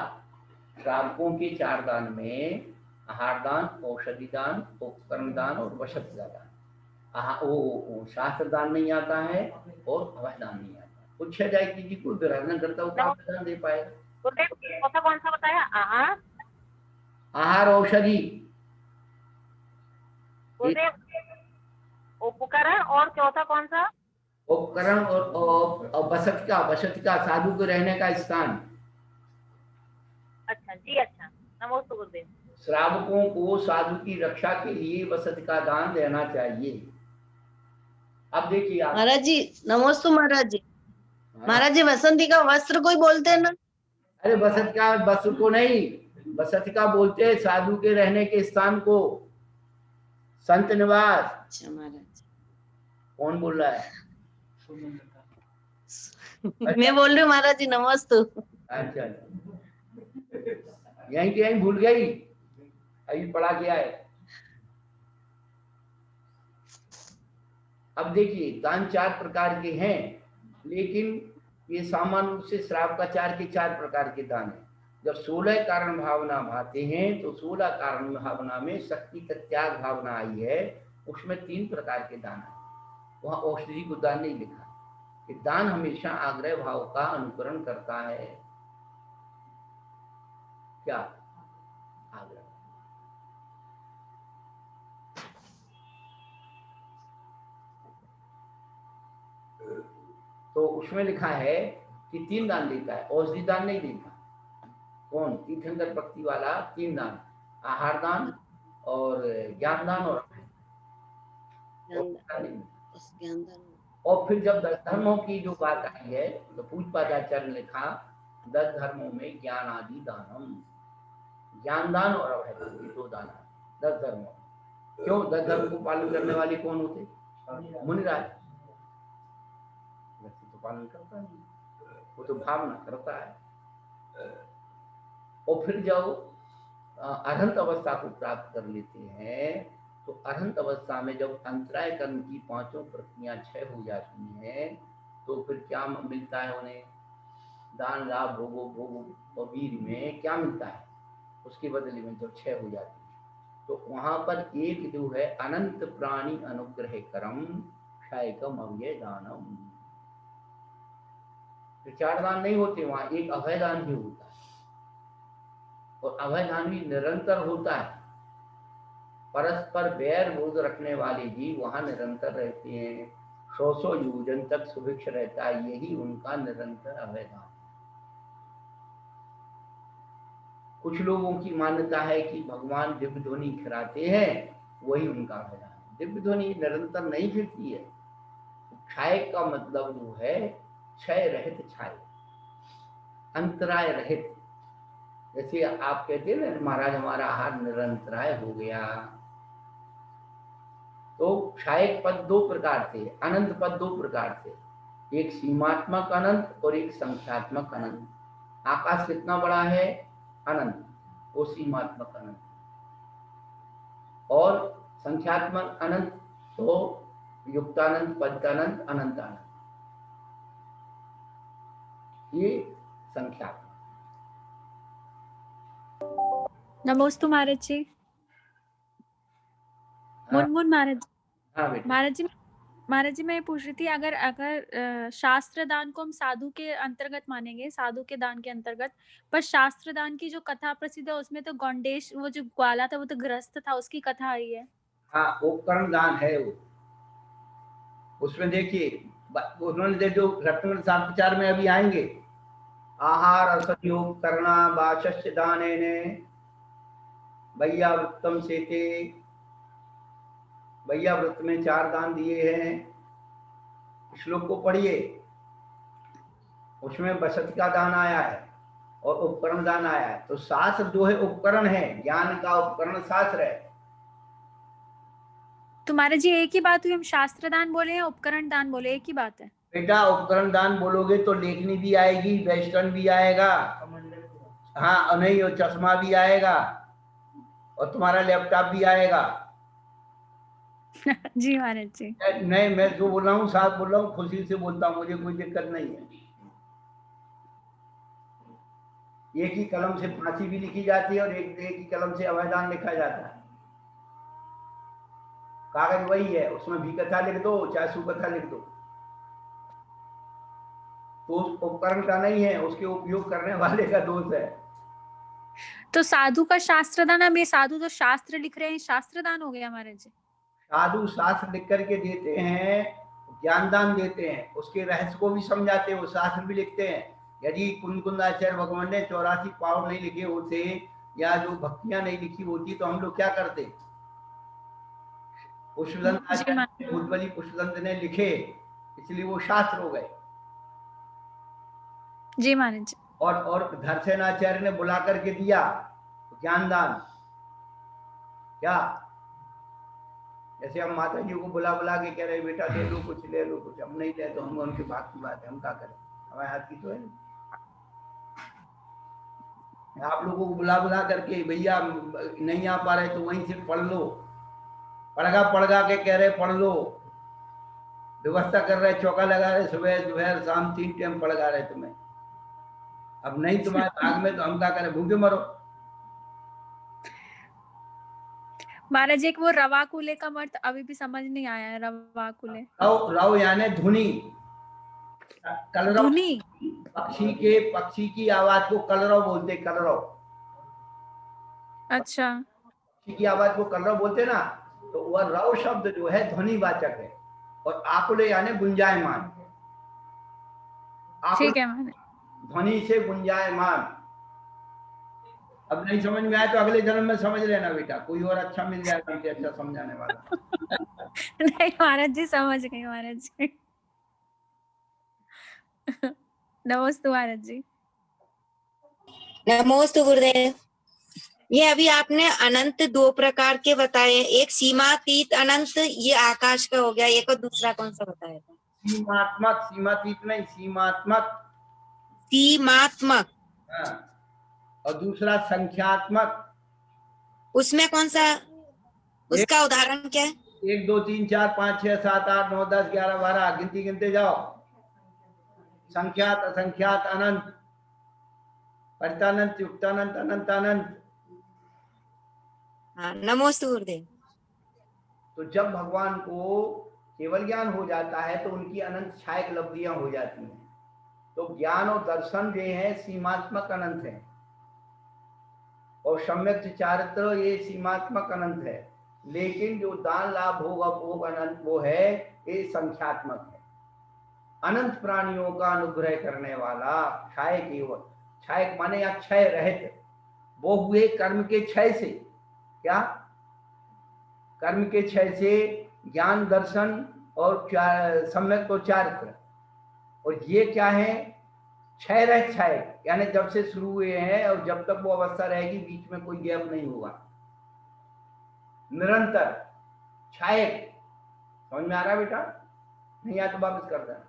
श्रावकों के 4 दान में आहार दान, औषधि दान, उपकरण दान और वसति का दान। वो शास्त्र दान नहीं आता है और अभय दान नहीं आता। पूछा जाए कि जी कोई ग्रहण करता हो कहाँ दान दे पाएगा। चौथा कौन सा बताया, आहार, आहार औषधि, उपकरण, और चौथा कौन सा, उपकरण और बसत का साधु के रहने का स्थान। अच्छा जी, अच्छा, नमोस्तु गुरुदेव। श्रावकों को साधु की रक्षा के लिए वसति का दान देना चाहिए। अब देखिए आप महाराज जी, नमोस्तु महाराज जी। महाराज जी, वसंती का वस्त्र कोई बोलते हैं ना? अरे वसत का वस्त्र को नहीं, वसति का बोलते हैं साधु के रहने के स्थान को, संत निवास। अच्छा महाराज, कौन बोल रहा है? मैं बोल रही हूँ महाराज जी, नमोस्तु। अच्छा, यहीं के यहीं भूल गई, अभी पढ़ा क्या है। अब देखिए दान 4 प्रकार के हैं, लेकिन ये सामान्य रूप से श्राव का 4 के 4 प्रकार के दान है। जब 16 कारण भावना भाते हैं तो 16 कारण भावना में शक्ति का त्याग भावना आई है, उसमें 3 प्रकार के दान है। वहां औषधि को दान नहीं लिखा। कि दान हमेशा आग्रह भाव का अनुकरण करता है। क्या आग्रह, तो उसमें लिखा है कि 3 दान देता है, औषधि दान नहीं देता। कौन? तीर्थंकर भक्ति वाला 3 दान, आहार दान और ज्ञान दान और और फिर जब 10 धर्मों की जो बात आई है तो पूज्यपादाचार्य ने लिखा 10 धर्मों में ज्ञान आदि दानम, ज्ञान दान और अभय दान, ये 2 दान 10 धर्मों। क्यों? 10 धर्म को पालन करने वाले कौन होते? मुनिराज। व्यक्ति तो पालन करता नहीं, वो तो भावना करता है। और फिर जाओ अरहंत अवस्था को प्राप्त कर लेते हैं, तो अरहंत अवस्था में जब अंतराय कर्म की पांचों प्रक्रिया क्षय हो जाती हैं, तो फिर क्या मिलता है उन्हें? दान, लाभ, भोग और वीर में क्या मिलता है? उसके बदले में जब क्षय हो जाती है, तो वहां पर एक जो है अनंत प्राणी अनुग्रह करम क्षयकम अव्यय दानम। तो 4 दान नहीं होते वहां, एक अभय दान भी होता है, और अभय दान भी निरंतर होता है। परस्पर बैर बोध रखने वाले जीव वहां निरंतर रहते हैं, 100 योजन तक सुभिक्ष रहता है, यही उनका निरंतर अभय दान। कुछ लोगों की मान्यता है कि भगवान दिव्य ध्वनि खिलाते हैं, वही उनका अभय दान है। दिव्य ध्वनि निरंतर नहीं फिरती है। क्षय का मतलब जो है क्षय रहित छाय, अंतराय रहित। जैसे आप कहते हैं ना, महाराज हमारा आहार निरंतराय हो गया, तो क्षय पद 2 प्रकार थे, अनंत पद 2 प्रकार थे, एक सीमात्मक अनंत और एक संख्यात्मक अनंत। आकाश कितना बड़ा है? अनंत, वो सीमात्मक अनंत। और संख्यात्मक अनंत तो युक्तानंत, पदानंत, अनंतानंत, ये संख्यात्मक। नमोस्तु महाराज जी। मुनमुन महाराज। हाँ बेटा। महाराज जी मैं ये पूछ रही थी, अगर अगर शास्त्र दान को हम साधु के अंतर्गत मानेंगे, साधु के दान के अंतर्गत, पर शास्त्र दान की जो कथा प्रसिद्ध है उसमें तो गौंडेश, वो जो ग्वाला था वो तो गृहस्थ था, उसकी कथा आई है। हाँ, उपकरण दान है वो। उसमें देखिए उन्होंने जो रत्न शास्त्राचार में अभी आएंगे, आहार असंयोग करना बाशस्य दानेने भैया वृत्तम सेते, भैया वृत्त में 4 दान दिए हैं। श्लोक को पढ़िए, उसमें बसत का दान आया है और उपकरण दान आया है। तो शास्त्र जो है उपकरण है, ज्ञान का उपकरण शास्त्र है। तो महाराज जी एक ही बात हुई, हम शास्त्र दान बोले हैं, उपकरण दान बोले, एक ही बात है। बेटा उपकरण दान बोलोगे तो लेखनी भी आएगी, वेस्टर्न भी आएगा, हाँ नहीं, और चश्मा भी आएगा, और तुम्हारा लैपटॉप भी आएगा। जी महाराज जी। नहीं, मैं जो बोल रहा हूँ साथ बोल रहा हूँ, खुशी से बोलता हूँ, मुझे कोई दिक्कत नहीं है। एक ही कलम से फांसी भी लिखी जाती है और एक ही कलम से अभयदान लिखा जाता है। कागज वही है, उसमें भी कथा लिख दो चाहे सुकथा लिख दो, तो उस उपकरण का नहीं है, उसके उपयोग करने वाले का दोष है। तो साधु का शास्त्र दान, अब ये साधु तो शास्त्र लिख रहे हैं, शास्त्र दान हो गया महाराज जी। साधु शास्त्र लिख करके देते हैं, ज्ञान दान देते हैं, उसके रहस्य को भी समझाते हैं, वो शास्त्र भी लिखते हैं। यदि कुंदकुंदाचार्य भगवान ने 84 पाव नहीं लिखे होते या जो भक्तियां नहीं लिखी होती तो हम लोग क्या करते? पुष्पदंत आचार्य, भूतबली पुष्पदंत ने लिखे, इसलिए वो शास्त्र हो गए। जी महाराज जी। और धरसेनाचार्य ने बुला करके दिया ज्ञानदान, क्या जैसे हम माता जी को बुला बुला के कह रहे बेटा ले लो कुछ, ले लो कुछ, हम नहीं ले तो हम उनके भाग की बात है, हम क्या करें, हमारे हाथ की तो है। आप लोगों को बुला बुला करके भैया नहीं आ पा रहे तो वहीं से पढ़ लो, पढ़गा के कह रहे पढ़ लो, व्यवस्था कर रहे, चौका लगा रहे, सुबह दोपहर शाम 3 टाइम पढ़गा रहे तुम्हें। अब नहीं तुम्हारे भाग में तो हम क्या करें, भूखे मरो। महाराज एक वो रवाकुले का मर्थ अभी भी समझ नहीं आया है। रवाकुले, रव यानी धुनी, कलरव। धुनी, पक्षी की आवाज को कलरव बोलते, कलरव। अच्छा, पक्षी की आवाज को कलरव बोलते ना, तो वह रव शब्द जो है ध्वनिवाचक है, और आकुले यानी गुंजायमान। ठीक है मैंने, ध्वनि से गुंजायमान। अब नहीं समझ में आया तो अगले जन्म में समझ लेना बेटा, कोई और अच्छा मिल जाएगा हमसे अच्छा समझाने वाला। नहीं महाराज जी समझ गई महाराज जी। नमस्ते महाराज जी। नमोस्तु गुरुदेव। ये अभी आपने अनंत 2 प्रकार के बताए, एक सीमातीत अनंत, ये आकाश का हो गया, एक और दूसरा कौन सा बताया था? सीमात्मक, सीमातीत नहीं, सीमात्मक। सीमात्मक, हाँ। और दूसरा संख्यात्मक। उसमें कौन सा, उसका उदाहरण क्या है? 1 2 3 4 5 6 7 8 9 10 11 12 गिनती गिनते जाओ। संख्यात, असंख्यात, अनंत, परितानंत, युक्तानंत, अनंतानंत। हाँ, नमोस्तु गुरुदेव। तो जब भगवान को केवल ज्ञान हो जाता है तो उनकी अनंत छायक लब्धियां हो जाती हैं। तो ज्ञान और दर्शन जो है सीमात्मक अनंत है, और सम्यक चारित्र ये सीमात्मक अनंत है। लेकिन जो दान लाभ होगा भोग अनंत वो है, ये संख्यात्मक है। अनंत प्राणियों का अनुग्रह करने वाला क्षय केवल, क्षय माने या क्षय रहित, वो हुए कर्म के क्षय से। क्या? कर्म के क्षय से ज्ञान दर्शन और सम्यक तो चारित्र। और ये क्या है? क्षय रहित क्षय, यानी जब से शुरू हुए हैं और जब तक वो अवस्था रहेगी, बीच में कोई गैप नहीं होगा, निरंतर क्षय। समझ में आ रहा है बेटा? नहीं आया तो वापस कर देना।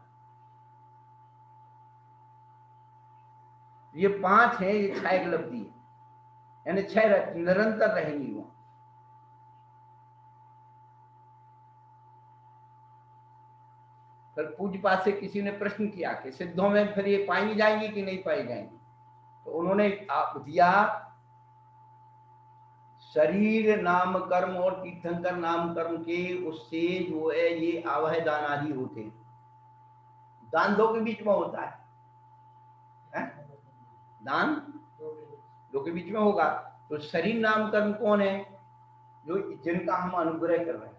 ये 5 है, ये क्षय लब्धि है, यानी क्षय निरंतर रहेंगी वो। फिर पूज्यपाद से किसी ने प्रश्न किया कि सिद्धों में फिर ये पाई जाएंगी कि नहीं पाई जाएंगी? तो उन्होंने दिया, शरीर नाम कर्म और तीर्थंकर नाम कर्म के उससे जो है ये आवह दान आदि होते हैं। दान 2 के बीच में होता है? दान 2 के बीच में होगा। तो शरीर नाम कर्म कौन है? जो जिनका हम अनुग्रह कर रहे हैं,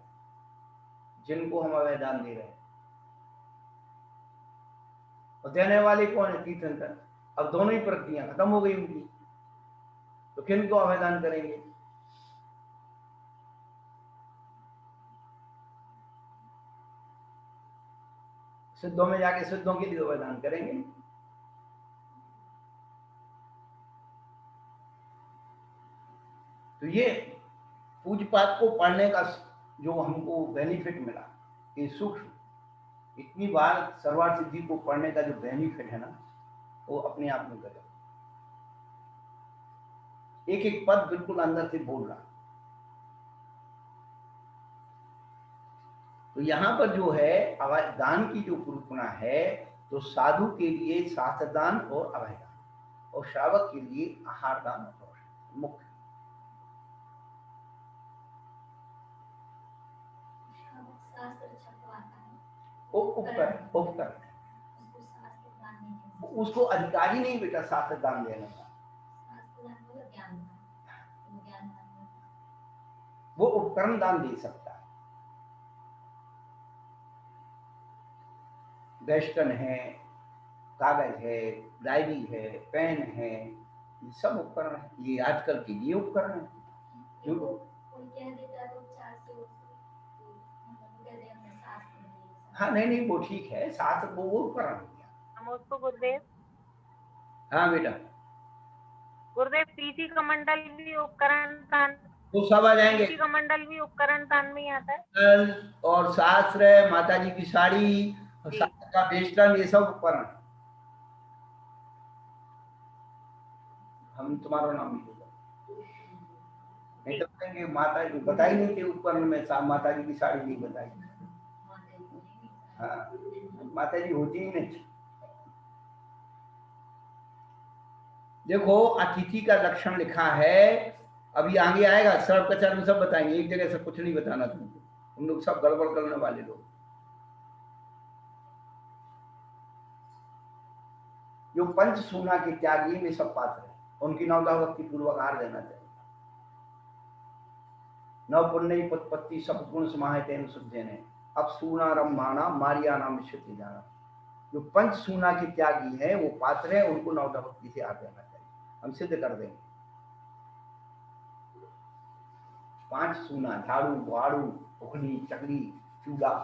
जिनको हम आवह दान दे रहे हैं। और देने वाले कौन है? तीर्थंकर। अब दोनों ही प्रक्रिया खत्म हो गई उनकी, तो किनको आवेदन करेंगे? सिद्धों में जाके सिद्धों के लिए आवेदन करेंगे। तो ये पूज्यपाद को पढ़ने का जो हमको बेनिफिट मिला, ये सूक्ष्म, इतनी बार सर्वार्थ सिद्धि को पढ़ने का जो बेनिफिट है ना, वो अपने आप में गजब। एक एक पद बिल्कुल अंदर से बोल रहा। तो यहाँ पर जो है दान की जो कुरूपणा है, तो साधु के लिए शास्त्र दान और अभय दान, और श्रावक के लिए आहार दान और मुख्य। उपकरण उसको अधिकारी नहीं बेटा शास्त्र दान देने का, वो उपकरण दान दे सकता है। वेस्टर्न है, कागज है, डायरी है, पेन है, ये सब उपकरण है। ये आजकल के लिए उपकरण है। हाँ नहीं वो ठीक है, शास्त्र को वो उपकरण हो गया। नमोस्तु गुरुदेव। हाँ बेटा। गुरुदेव पीसी कमंडल भी उपकरण दान, वो सब आ जाएंगे। पीसी कमंडल भी उपकरण दान में ही आता है। और शास्त्र, माता जी की साड़ी, शास्त्र का वेस्टर्न, ये सब उपकरण। हम तुम्हारा नाम नहीं होगा, नहीं तो कहेंगे माता जी बताई नहीं थी उपकरण में, माता जी की साड़ी नहीं बताई। हाँ, माता जी होती ही नहीं। देखो अतिथि का लक्षण लिखा है, अभी आगे आएगा, सर्व कचर में सब बताएंगे, एक जगह से कुछ नहीं बताना तुमको, तुम लोग सब गड़बड़ करने वाले लोग। जो पंच सूना के त्यागी में सब पात्र है, उनकी नवदा भक्ति पूर्वक हार देना चाहिए। नव पुण्य पत्पत्ति सब गुण समाहे तेन शुद्धे ने, अब सूना रम्माना मारिया नाम विश्वति जाना। जो पंच सूना के त्यागी है वो पात्र है, उनको नवदा भक्ति से हार देना चाहिए, हम सिद्ध कर देंगे। 5 सूना, झाड़ू, बुआड़ू, उखली, चकली, चूल्हा,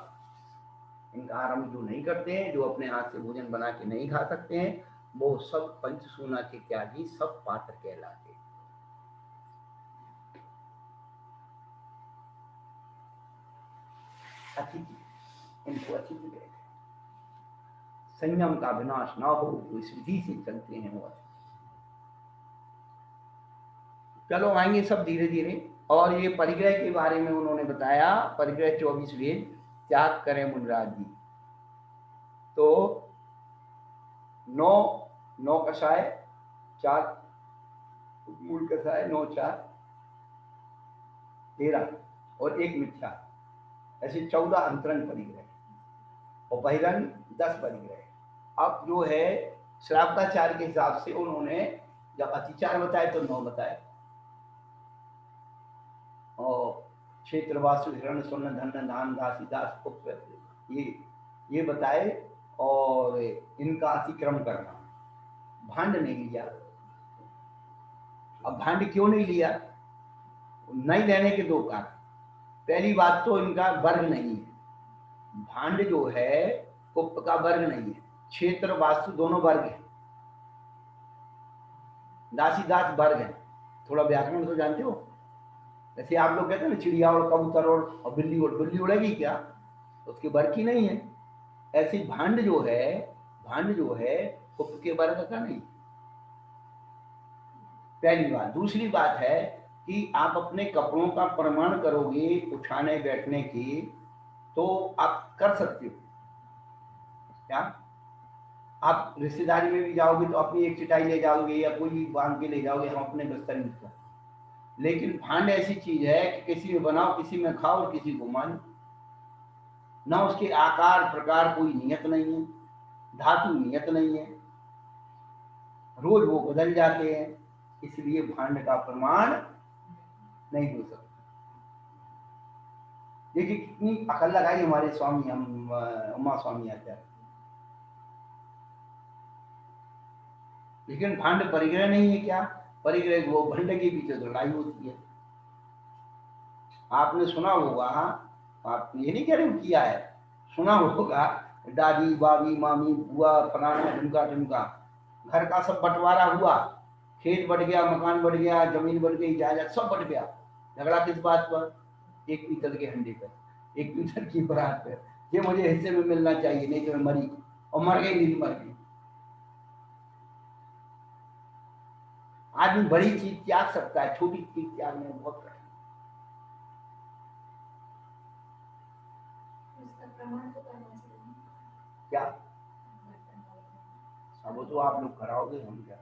इनका आरंभ जो नहीं करते हैं, जो अपने हाथ से भोजन बना के नहीं खा सकते हैं, वो सब पंच सूना के त्यागी सब पात्र कहलाते हैं। अतिथि, इनको अतिथि कहते हैं। संयम का विनाश ना हो तो इस विधि से चलते हैं वो। चलो आएंगे सब धीरे धीरे। और ये परिग्रह के बारे में उन्होंने बताया, परिग्रह 24 वेद त्याग करें मुनिराज जी। तो 9 कषाय 4 मूल कषाय 9 4 13 और 1 मिथ्या, ऐसे 14 अंतरंग परिग्रह और बहिरंग 10 परिग्रह। अब जो है श्रावकाचार्य के हिसाब से उन्होंने जब अतिचार बताए तो 9 बताए, और क्षेत्र वासु हिरण स्वर्ण धन नाम दासी दास ये बताए, और इनका अतिक्रम करना। भांड नहीं लिया। अब भांड क्यों नहीं लिया? नहीं लेने के 2 कारण। पहली बात तो इनका वर्ग नहीं है, भांड जो है कुप्प का वर्ग नहीं है, क्षेत्र वास्तु दोनों वर्ग है, दासी दास वर्ग है। थोड़ा व्याकरण तो जानते हो, जैसे आप लोग कहते हैं ना चिड़िया और कबूतर और बिल्ली उड़ेगी क्या, उसके वर्ग की नहीं है। ऐसे भांड जो है कुप्प के वर्ग का नहीं। पहली बात। दूसरी बात है कि आप अपने कपड़ों का प्रमाण करोगे उठाने बैठने की, तो आप कर सकते हो क्या? आप रिश्तेदारी में भी जाओगे तो अपनी एक चटाई ले जाओगे या कोई बांध के ले जाओगे, हम अपने बिस्तर में कर। लेकिन भांड ऐसी चीज है कि किसी में बनाओ, किसी में खाओ और किसी को मानो। ना उसके आकार प्रकार कोई नियत नहीं है, धातु नियत नहीं है, रोज वो बदल जाते हैं, इसलिए भांड का प्रमाण नहीं हो सकता। देखिए कितनी अकल लगाई हमारे स्वामी उमा स्वामी आचार्य। लेकिन भांड परिग्रह नहीं है क्या? परिग्रह वो भंड के पीछे लड़ाई होती है। आपने सुना होगा, आप ये नहीं कह रहे हो किया है, सुना होगा दादी बाबी मामी बुआ फलाना ढुमका ढुमका, घर का सब बंटवारा हुआ, खेत बढ़ गया, मकान बढ़ गया, जमीन बढ़ गई, जायदाद सब बढ़ गया। झगड़ा किस बात पर? एक पीतल के हंडे पर, एक पीतल की बरात पर, ये मुझे हिस्से में मिलना चाहिए, नहीं तो मैं मरी, और मर गई नहीं मर गई। आदमी बड़ी चीज त्याग सकता है, छोटी चीज त्यागने में बहुत कठिन। क्या अब तो आप लोग कराओगे, हम क्या?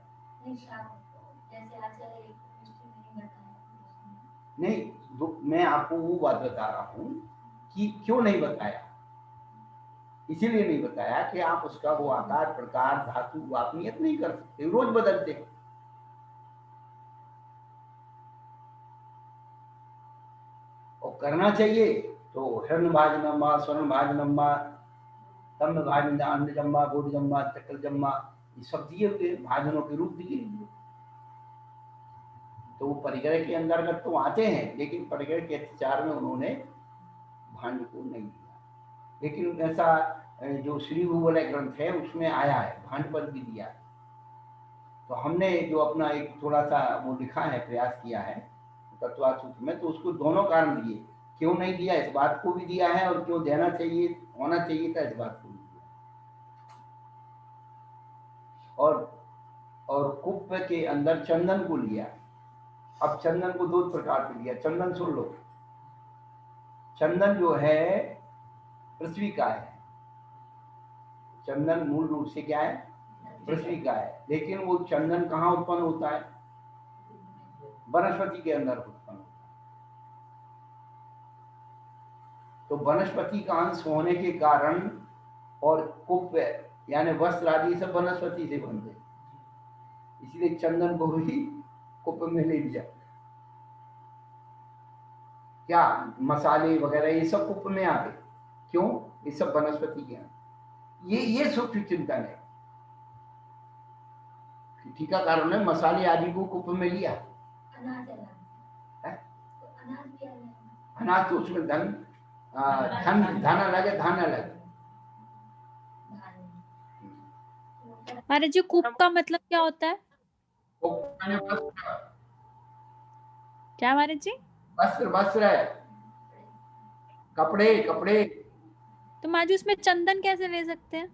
नहीं, मैं आपको वो बात बता रहा हूँ कि क्यों नहीं बताया। इसीलिए नहीं बताया कि आप उसका वो आकार प्रकार धातु आप नियत नहीं कर सकते, रोज बदलते हैं। और करना चाहिए तो हिरण भाजनम्मा, स्वर्ण भाजनम्मा, तम्ब भाजन, अन्न जम्मा, गोद जम्मा, चक्र जम्मा, ये सब दिए हुए भाजनों के रूप दिए हुए। तो वो परिग्रह के अंतर्गत तो आते हैं, लेकिन परिग्रह के अत्याचार में उन्होंने भांड को नहीं दिया। लेकिन ऐसा जो श्री भूगोल ग्रंथ है उसमें आया है, भांड पर भी दिया। तो हमने जो अपना एक थोड़ा सा वो लिखा है, प्रयास किया है तत्वार्थ सूत्र में, तो उसको दोनों कारण दिए, क्यों नहीं दिया इस बात को भी दिया है, और क्यों देना चाहिए, होना चाहिए था इस बात को भी दिया। और कुप्प के अंदर चंदन को लिया। अब चंदन को 2 प्रकार से लिया। चंदन सुन लो, चंदन जो है पृथ्वी का है, चंदन मूल रूप से क्या है? पृथ्वी का है। लेकिन वो चंदन कहाँ उत्पन्न होता है? वनस्पति के अंदर उत्पन्न होता है। तो वनस्पति का अंश होने के कारण, और कुप्प यानी वस्त्र आदि सब वनस्पति से बनते, इसलिए चंदन को भी कुप्प में ले लिया। क्या मसाले वगैरह ये सब कुप्प में आ गए, क्यों? ये सब वनस्पति के हैं। ये सूक्ष्म चिंतन है। टीकाकारों ने मसाले आदि को कुप्प में लिया। अनाज तो उसमें धन अलग है, धान अलग। महाराज जी कुप्प का मतलब क्या होता है? क्या महाराज जी? वस्त्र है, कपड़े। तो महाराज जी उसमें चंदन कैसे ले सकते हैं?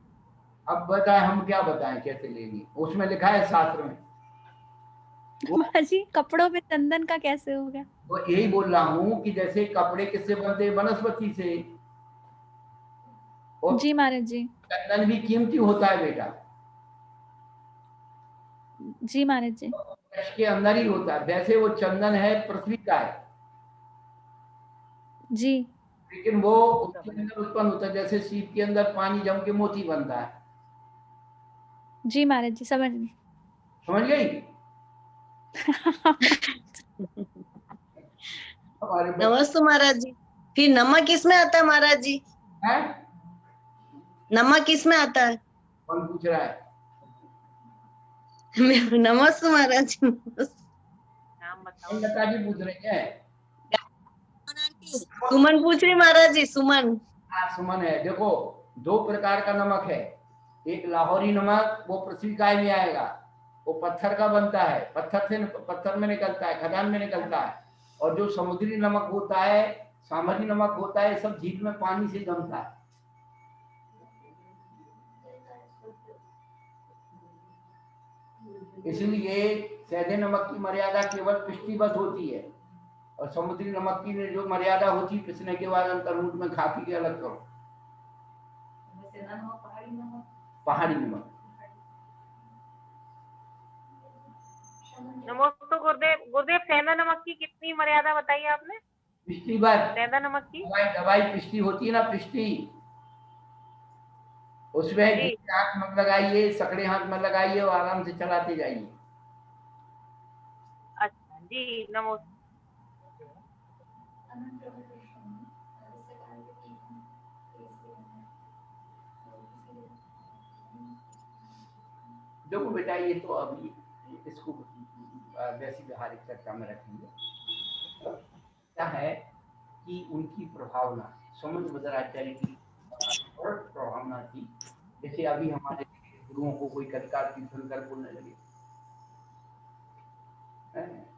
अब बताए, हम क्या बताएं कैसे लेंगे, उसमें लिखा है शास्त्र में। महाराज जी कपड़ों में चंदन का कैसे हो गया? तो यही बोल रहा हूँ कि जैसे कपड़े किससे बनते हैं, वनस्पति से, और जी महाराज जी। चंदन भी कीमती होता है बेटा, जी महाराज जी। वृक्ष के अंदर ही होता है। वैसे वो चंदन है पृथ्वी का है, जी लेकिन वो उसके अंदर उत्पन्न होता है, जैसे सीप के अंदर पानी जम के मोती बनता है। जी महाराज जी, समझ गई। समझ गई? हमारे बच्चे नमस्ते महाराज जी। फिर नमक किसमें आता है महाराज जी? हैं? नमक किसमें आता है? कौन पूछ रहा है? नमस्ते महाराज जी। नाम बताओ। लता जी पूछ रहे हैं। सुमन पूछ रही महाराज जी, सुमन। हाँ सुमन है। देखो, दो प्रकार का नमक है। एक लाहौरी नमक, वो पृथ्वी काय में आएगा, वो पत्थर का बनता है, पत्थर में निकलता है, खदान में निकलता है। और जो समुद्री नमक होता है, सामग्री नमक होता है, सब झील में पानी से जमता है। इसलिए सीधे नमक की मर्यादा केवल पृष्ठीवत होती है, और समुद्री नमक की जो मर्यादा होती है, पिसने के बाद अंतर्मुख में खा पी के अलग करो। पहाड़ी नमक। नमस्ते गुरुदेव। गुरुदेव, सेंधा नमक की कितनी मर्यादा बताई आपने? पृष्ठीवत। सेंधा नमक की दवाई पृष्ठी होती है ना, पृष्ठी, उसमें जी। हाथ मत लगाइए, सकड़े हाथ में लगाइए और आराम से चलाते जाइए। अच्छा जी, नमस्ते। देखो बेटा, ये तो अभी इसको वैसी व्यवहारिक चर्चा में रखेंगे। क्या है कि उनकी प्रभावना, समझ बदराचार्य की और प्रभावना थी। जैसे अभी हमारे गुरुओं को कोई कलिकाल तीर्थन कर बोलने लगे,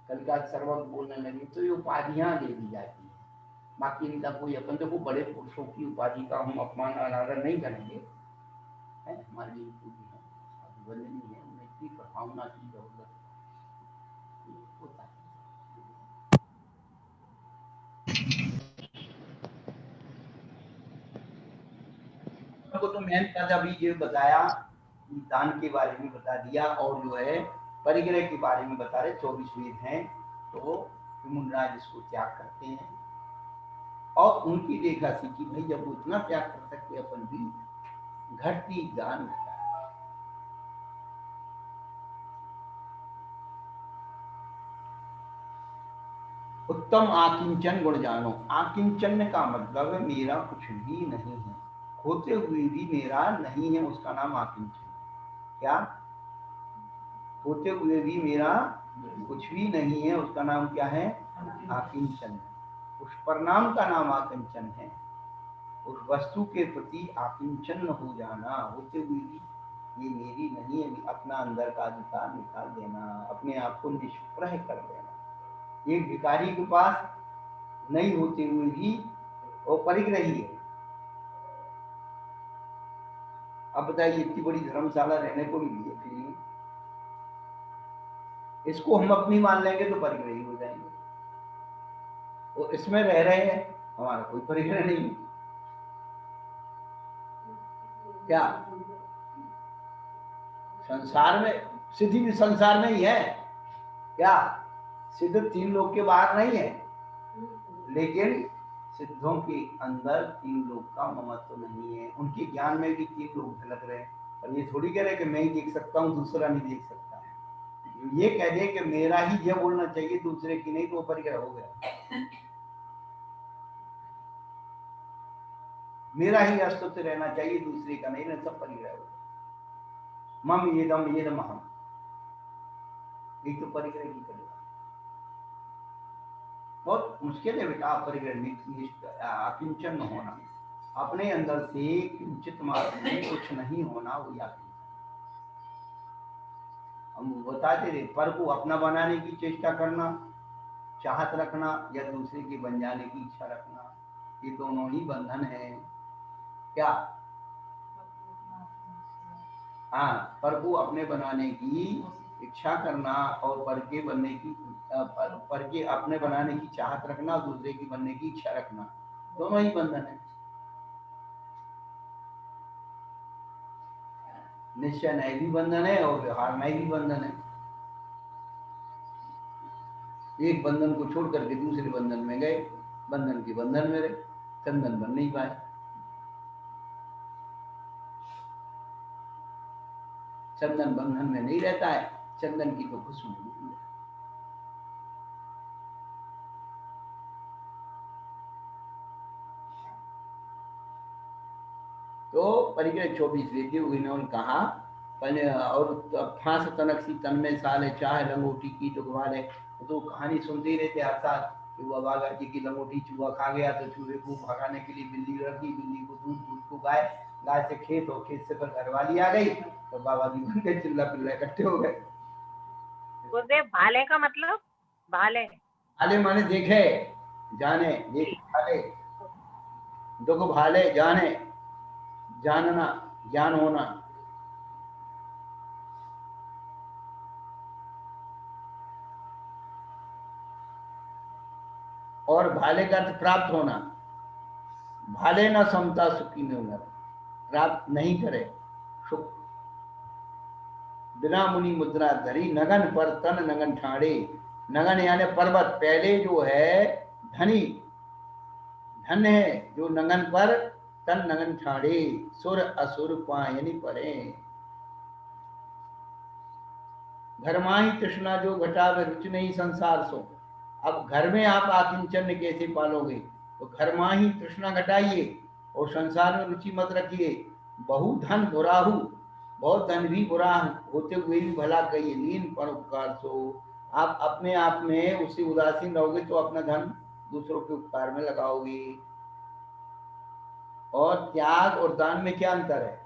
कलिकाल सर्वज्ञ बोलने लगे, तो ये उपाधियां दे दी जाती है। बाकी इनका कोई, अपन देखो बड़े पुरुषों की उपाधि का हम अपमान अनादर नहीं करेंगे, हमारे लिए पूजी है, वंदनीय है, उन्हें इतनी प्रभावना की जरूरत होता है। को तो मैंने कहा अभी ये बताया, दान के बारे में बता दिया, और जो है परिग्रह के बारे में बता रहे। 24 वेद हैं, तो मुनराज इसको त्याग करते हैं, और उनकी देखा सीखी भाई, जब वो इतना त्याग कर सकते अपन भी, घटती ज्ञान घटा। उत्तम आकिंचन गुण जानो। आकिंचन का मतलब है मेरा कुछ भी नहीं है, होते हुए भी मेरा नहीं है, उसका नाम आकिंचन। क्या? होते हुए भी मेरा कुछ भी नहीं है, उसका नाम क्या है? आकिंचन। उस परिणाम का नाम आकिंचन है, उस वस्तु के प्रति आकिंचन हो जाना, होते हुए भी ये मेरी नहीं है, अपना अंदर का अधिकार निकाल देना, अपने आप को निष्प्रह कर देना। एक भिखारी के पास नहीं होते हुए भी वो परिग्रही है। अब बताइए, इतनी बड़ी धर्मशाला रहने को मिली है, फिर इसको हम अपनी मान लेंगे तो परिग्रही हो जाएंगे। और इसमें रह रहे हैं, हमारा कोई परिग्रह नहीं। क्या संसार में सिद्धि भी संसार में ही है? क्या सिद्ध 3 लोग के बाहर नहीं है? लेकिन सिद्धों के अंदर 3 लोग का ममत्व नहीं है। उनके ज्ञान में भी 3 लोग झलक रहे हैं, और ये थोड़ी कह रहे कि मैं ही देख सकता हूँ, दूसरा नहीं देख सकता। ये कह दे कि मेरा ही ये बोलना चाहिए, दूसरे की नहीं, तो वो परिग्रह हो गया। मेरा ही अस्तित्व रहना चाहिए, दूसरे का नहीं, सब परिग्रह हो गया। मम येदम हम, एक तो परिग्रह की करेगा। बहुत मुश्किल है बेटा परिग्रह, अकिंचन होना, अपने अंदर से किंचित मात्र में कुछ नहीं होना, वो याद। हम बताते थे, पर को अपना बनाने की चेष्टा करना, चाहत रखना, या दूसरे के बन जाने की इच्छा रखना, ये दोनों ही बंधन है। क्या? हाँ, पर को अपने बनाने की इच्छा करना और पर के बनने की पर के अपने बनाने की चाहत रखना, दूसरे की बनने की इच्छा रखना, दोनों ही बंधन है। निश्चय नहीं भी बंधन है और व्यवहार नहीं भी बंधन है। एक बंधन को छोड़ करके दूसरे बंधन में गए, बंधन के बंधन में रहे, चंदन बन नहीं पाए। चंदन बंधन में नहीं रहता है, चंदन की तो खुशबू होती है। तो परिग्रह 24 लेते हुए इन्होंने कहा और फांस तनक सी तन में साले चाहे लंगोटी की तो वाले। तो कहानी सुनते ही रहते हर साल कि वो बाबा जी की लंगोटी चूहा खा गया, तो चूहे को भगाने के लिए बिल्ली रखी, बिल्ली को दूध, दूध को गाय, गाय से खेत और खेत से फिर घरवाली आ गई, तो बाबा जी बन के चिल्ला पिल्ला इकट्ठे हो गए। गुरुदेव भाले का मतलब? भाले भाले माने देखे जाने, देख भाले, दुख भाले जाने, जानना, ज्ञान होना। और भाले का अर्थ प्राप्त होना। भाले न समता सुखी न प्राप्त नहीं करे सुख। बिना मुनि मुद्रा धरी नगन पर तन नगन ठाड़े। नगन यानी पर्वत, पहले जो है धनी धन है जो नगन पर तन नगन ठाड़े। सुर असुर पायनी पड़े। घर माही तृष्णा जो घटावे रुचि नहीं संसार सो। अब घर में आप आकिंचन कैसे पालोगे? तो घर मां ही तृष्णा घटाइए और संसार में रुचि मत रखिए। बहु धन बुराहु, बहुत धन भी बुरा होते हुए भी भला कहिए। लीन पर उपकार सो। आप अपने आप में उससे उदासीन रहोगे तो अपना धन दूसरों के उपकार में लगाओगे। और त्याग और दान में क्या अंतर है?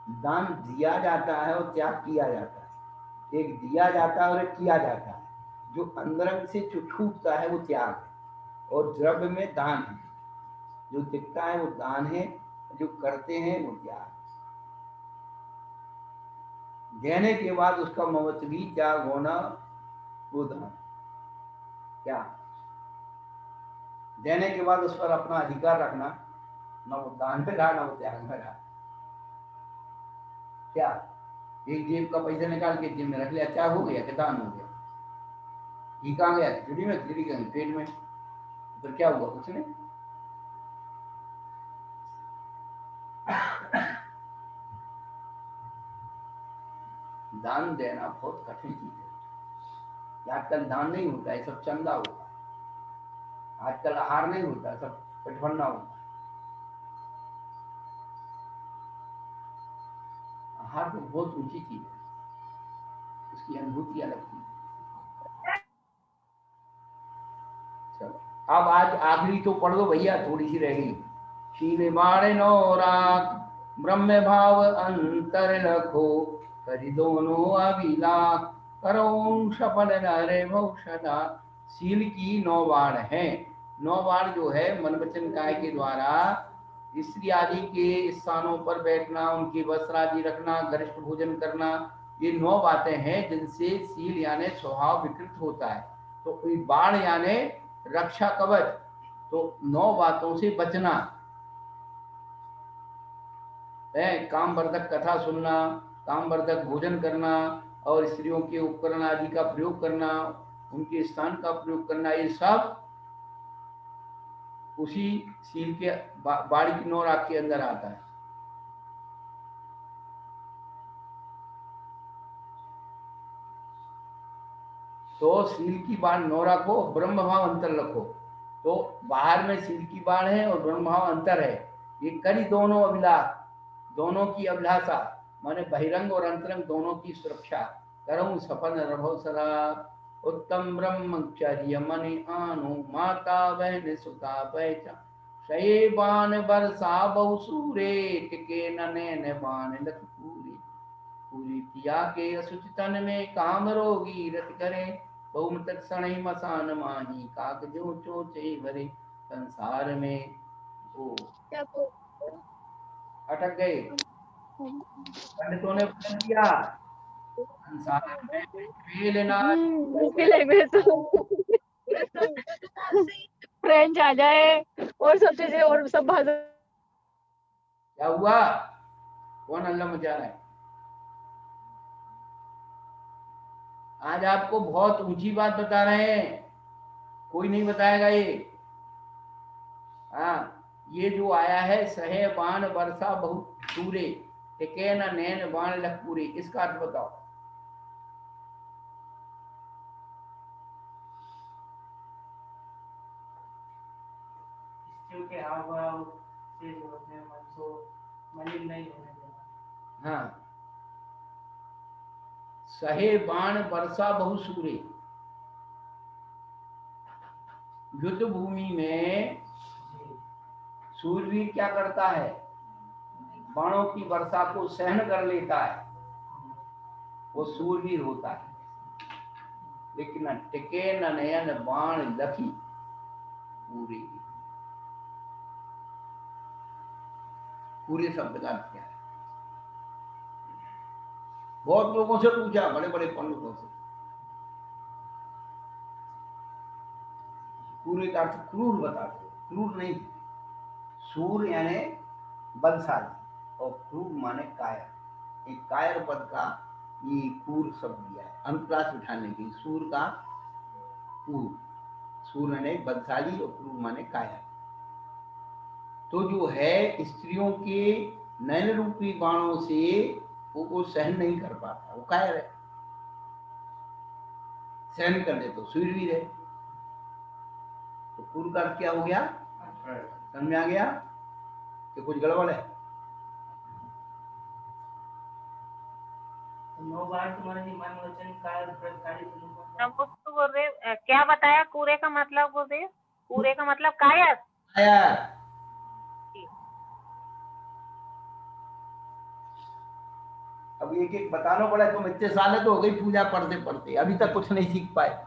दान दिया जाता है और त्याग किया जाता है। एक दिया जाता है और एक किया जाता है। जो अंदर से जो छूटता है वो त्याग है, और द्रव्य में दान है। जो दिखता है वो दान है, जो करते हैं वो त्याग। देने के बाद उसका ममत्वी त्याग होना वो दान। क्या देने के बाद उस पर अपना अधिकार रखना, न वो दान में रहा न वो त्याग में रहा। क्या एक जेब का पैसा निकाल के जेब में रख लिया, त्याग हो गया कि दान हो गया? ये कहाँ गया? खिचड़ी में, खिचड़ी कहीं पेट में, फिर क्या हुआ? कुछ नहीं। दान देना बहुत कठिन चीज है। आजकल दान नहीं होता है, सब चंदा होता है। आजकल आहार नहीं होता, सब पिठवन्ना होता है। आहार तो बहुत ऊंची चीज है, उसकी अनुभूति अलग चीज है। चलो अब आज आखिरी तो पढ़ दो भैया, थोड़ी सी रह गई। शील बाण नौराक ब्रह्म भाव अंतर लखो। करी दोनों अभिलाख करो सफल नरे भौषदा। शील की 9 बाण है। 9 बाण जो है मन वचन काय के द्वारा स्त्री आदि के स्थानों पर बैठना, उनकी वस्त्र आदि रखना, गरिष्ठ भोजन करना, ये 9 बातें हैं जिनसे शील यानी स्वभाव विकृत होता है। तो बाण यानी रक्षा कवच। तो 9 बातों से बचना है। कामवर्धक कथा सुनना, कामवर्धक भोजन करना, और स्त्रियों के उपकरण आदि का प्रयोग करना, उनके स्थान का प्रयोग करना, ये सब उसी शील के बाड़ी की 9 राग के अंदर आता है। तो शील की बाण 9 रखो, ब्रह्म भाव अंतर रखो। तो बाहर में शील की बाण है और ब्रह्म भाव अंतर है। ये करी दोनों अभिलाष, दोनों की अभिलाषा माने बहिरंग और अंतरंग दोनों की सुरक्षा। करूं सफल रहो सदा। उत्तम ब्रह्मचर्य मनि आनु। माता बहन सुता पहचान। शये बाण बरसा बहु सूरे। टिके नैन बाण लख पूरी। पूरी किया के असुचितन में काम रोगी रत करे। बहुमृतक सणई मसान माही, काक जो चोचे भरे संसार में। ओ अटक गए, पंडितों ने बदल दिया। संसार में फेल ना फ्रेंच आ जाए और सब चीजें और सब भाषा। क्या हुआ? कौन हल्ला मचा रहा है? आज आपको बहुत ऊंची बात बता रहे हैं, कोई नहीं बताएगा ये। हाँ, ये जो आया है सहे बाण वर्षा बहुत सूरे, टिके न नैन बाण लख पूरे, इसका अर्थ बताओ। शिव के हाव भाव से जो होते हैं मन को मलिन नहीं होने देना। हाँ, सहे बाण वर्षा बहु सूरे। युद्ध भूमि में सूरवीर क्या करता है? बाणों की वर्षा को सहन कर लेता है, वो सूरवीर होता है। लेकिन न टिके न नयन बाण लखी पूरी। पूरे शब्द का अर्थ क्या है? बहुत लोगों से पूछा, बड़े बड़े पंडितों से। पूरे का अर्थ क्रूर बताते, क्रूर नहीं। सूर यानी बलशाली और क्रूर माने कायर। एक कायर पद का ये क्रूर शब्द दिया है, अनुप्रास बिठाने के। सूर का क्रूर, सूर यानी बलशाली और क्रूर माने कायर। तो जो है स्त्रियों के नयन रूपी बाणों से वो सहन नहीं कर पाता, वो कायर है। सहन कर ले तो सूरवीर है। तो क्रूर का अर्थ क्या हो गया? समझ में आ गया कि कुछ गड़बड़ है? तो 9 बार तुम्हारे जी मन वचन काल प्रकारी नमस्ते गुरुदेव, क्या बताया कूरे का मतलब गुरुदेव? कूरे का मतलब कायर। कायर। अब एक एक बताना पड़ा। तुम इतने साल तो हो गई पूजा पढ़ते पढ़ते, अभी तक कुछ नहीं सीख पाए।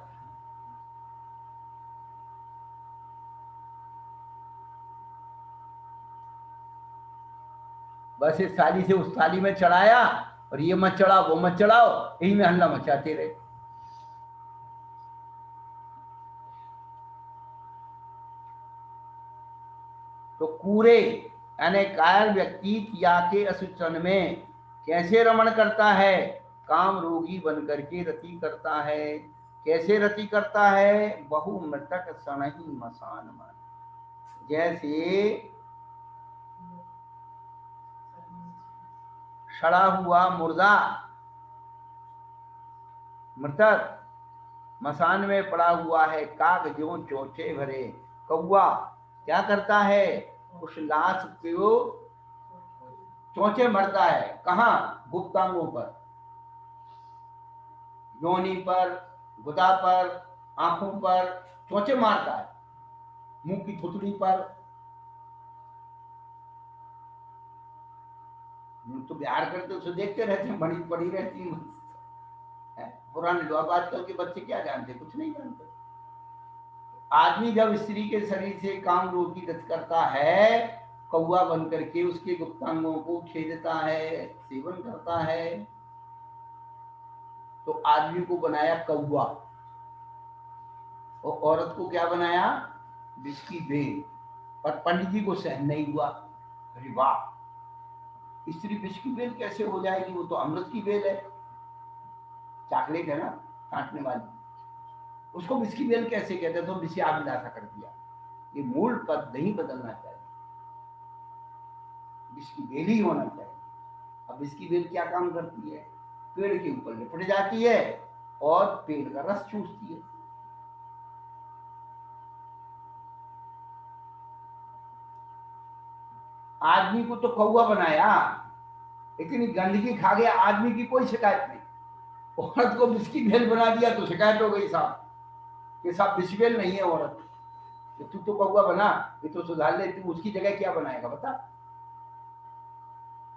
बस इस थाली से उस थाली में चढ़ाया और ये मत चढ़ाओ वो मत चढ़ाओ, यही में हल्ला मचाते रहे। तो कूरे यानी कायर व्यक्ति या के असुचन में कैसे रमण करता है? काम रोगी बनकर के रति करता है। कैसे रति करता है? बहु मृतक सनहि मसान मन। जैसे सड़ा हुआ मुर्दा मृतक मसान में पड़ा हुआ है, काग ज्यों चोचे भरे। कौवा क्या करता है? उस लाश को चोंचे भरता है। कहाँ? गुप्तांगों पर, योनि पर, गुदा पर, आंखों पर चोंचे मारता है, मुंह की थुतड़ी पर। तो बिहार करते उसे देखते रहते हैं, बड़ी पड़ी रहती है। पुराने लोग, आजकल के बच्चे क्या जानते? कुछ नहीं जानते। आदमी जब स्त्री के शरीर से काम रोगी रत करता है, कौवा बन करके उसके गुप्तांगों को छेदता है, सेवन करता है, तो आदमी को बनाया कौवा और औरत को क्या बनाया? विष की बेल। पर पंडित जी को सहन नहीं हुआ। अरे वाह, स्त्री विष की बेल कैसे हो जाएगी? वो तो अमृत की बेल है, चॉकलेट है ना काटने वाली, उसको विष की बेल कैसे कहते? तो विषयाभिलाषा कर दिया। ये मूल पद नहीं बदलना चाहिए, विष की बेल ही होना चाहिए। अब विष की बेल क्या काम करती है? पेड़ के ऊपर लिपट जाती है और पेड़ का रस चूसती है। आदमी को तो कौवा बनाया, इतनी गंदगी खा गया, आदमी की कोई शिकायत नहीं। औरत को विष की बेल बना दिया तो शिकायत हो गई साहब कि साहब विष बेल नहीं है औरत, तू तो कौवा बना, ये तो सुधार ले। तू उसकी जगह क्या बनाएगा बता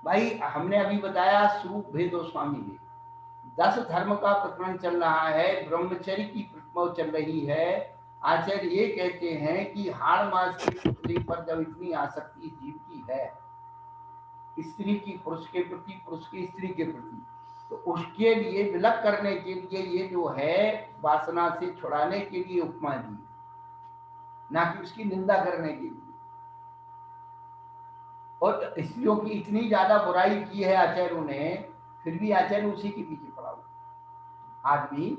भाई? हमने अभी बताया स्वरूप भेद और स्वामी भेद। 10 धर्म का प्रकरण चल रहा है, ब्रह्मचर्य की प्रथम चल रही है। आचार्य ये कहते हैं कि हाड़ मास के टुकड़े पर जब इतनी आसक्ति जीव की है, स्त्री की पुरुष के प्रति, पुरुष की स्त्री के प्रति, तो उसके लिए विलक करने के लिए ये जो है वासना से छुड़ाने के लिए उपमा दी, ना कि उसकी निंदा करने के लिए। और स्त्रियों की इतनी ज्यादा बुराई की है आचार्यों ने, फिर भी आचार्य उसी के पीछे पड़ा हुआ। आदमी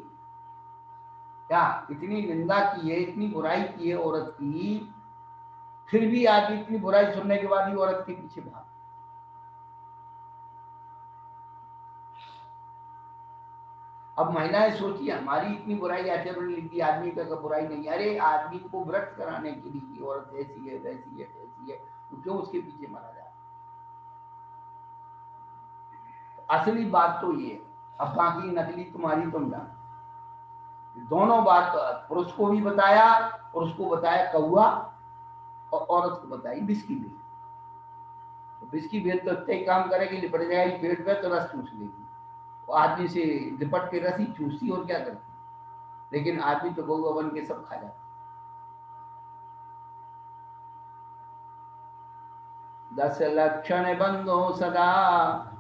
क्या इतनी निंदा की है, इतनी बुराई की है औरत की, फिर भी आदमी इतनी बुराई सुनने के बाद भी औरत के पीछे भाग। अब महिलाएं सोचिए, हमारी इतनी बुराई आचार्य ने लिख दी, आदमी का बुराई नहीं। अरे आदमी को व्रत कराने के लिए औरत ऐसी है, वैसी है, ऐसी है, तो क्यों उसके पीछे मारा जाए? असली बात तो ये, अब बाकी नकली तुम्हारी तुम जान। दोनों बात पुरुष को भी बताया, पुरुष को बताया कौआ, और औरत को बताई बिस्की भेद। तो बिस्की भेद तो इतने काम करेगी, लिपट जाएगी पेट पे तो रस चूस लेगी, तो आदमी से लिपट के रस ही चूसती और क्या करती। लेकिन आदमी तो गौ बन के सब खा जाता। 10 लक्षण बंधो सदा,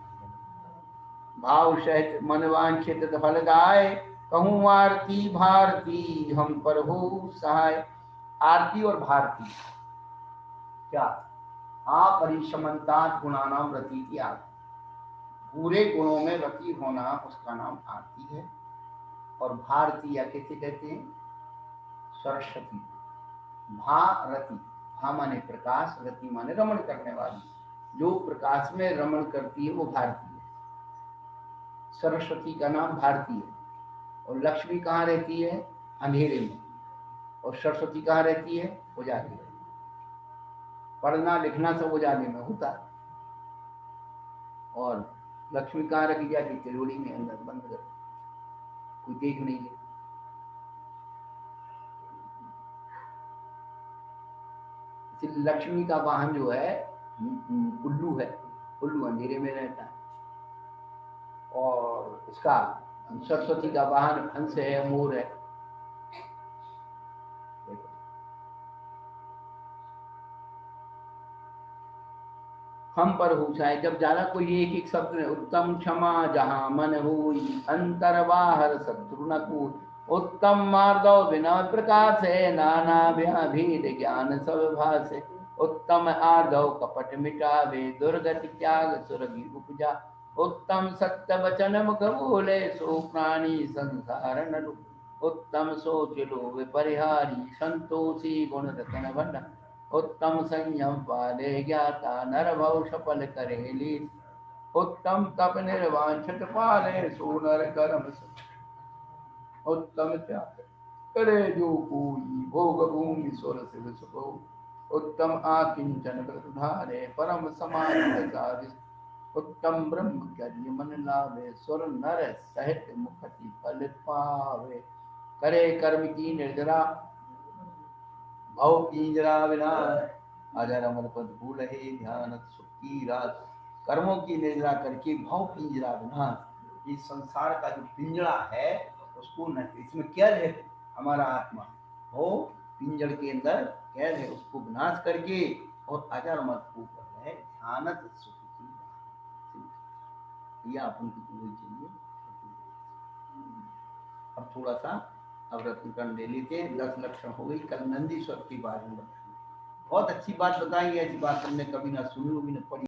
भाव सहित मन वांछित फल गाय, कहूँ आरती भारती हम पर हो सहाय। आरती और भारती क्या? हाँ, परिसमन्तात् गुणानां रति की आरती, पूरे गुणों में रति होना उसका नाम आरती है। और भारती या कैसे कहते हैं? सरस्वती। भारती, भा माने प्रकाश, रति माने रमण करने वाली, जो प्रकाश में रमण करती है वो भारती है। सरस्वती का नाम भारती है। और लक्ष्मी कहाँ रहती है? अंधेरे में। और सरस्वती कहाँ रहती है? उजाले में। पढ़ना लिखना सब उजाले में होता है। और लक्ष्मी कहाँ रखी जाती? तिजोरी में, अंदर बंद कर, कोई देख नहीं है। लक्ष्मी का वाहन जो है उल्लू है, उल्लू अंधेरे में रहता है। और इसका सरस्वती का वाहन हंस है, मोर है। हम पर हो चाहे, जब ज्यादा कोई एक एक शब्द में, उत्तम क्षमा जहां मन होई, अंतर बाहर शत्रु न कोई, उत्तम मार्दव बिना प्रकाश है, नाना भेद ज्ञान सब भाषे, उत्तम आर्धव कपट मिटावे, दुर्गति त्याग सुरभि उपजा, उत्तम सत्य वचन मुख बोले, सो प्राणी संसार न, उत्तम सोच लोभ परिहारी, संतोषी गुण रतन भंडार, उत्तम संयम पाले ज्ञाता, नर भव सफल करे लीन, उत्तम तप निर्वांछित पाले, सो नर कर्म, उत्तम त्याग करे जो कोई, भोग भूमि स्वर शिव सुभो, उत्तम आकिंचन धारे, परम समाधि, उत्तम ब्रह्मचर्य मन लावे, सुर नर सहित मुक्ति फल पावे, करे कर्म की निर्जरा, भव पिंजरा विनाश, अजर अमर पद भूल है ध्यान सुख की रात, कर्मों की निर्जरा करके भव पिंजरा विनाश, इस संसार का जो पिंजरा है उसको न, इसमें कैद है हमारा आत्मा, वो पिंजर के अंदर कैद है, उसको विनाश करके और अजर अमर ऊपर है ध्यान सुख की रात। यह अपन की पूरी चाहिए। अब थोड़ा सा अवरत्न ले लेते हैं। 10 लक्षण हो गई। कल नंदीश्वर के बारे में बहुत अच्छी बात बताई है। ऐसी बात हमने कभी ना सुनी होगी, ना पढ़ी।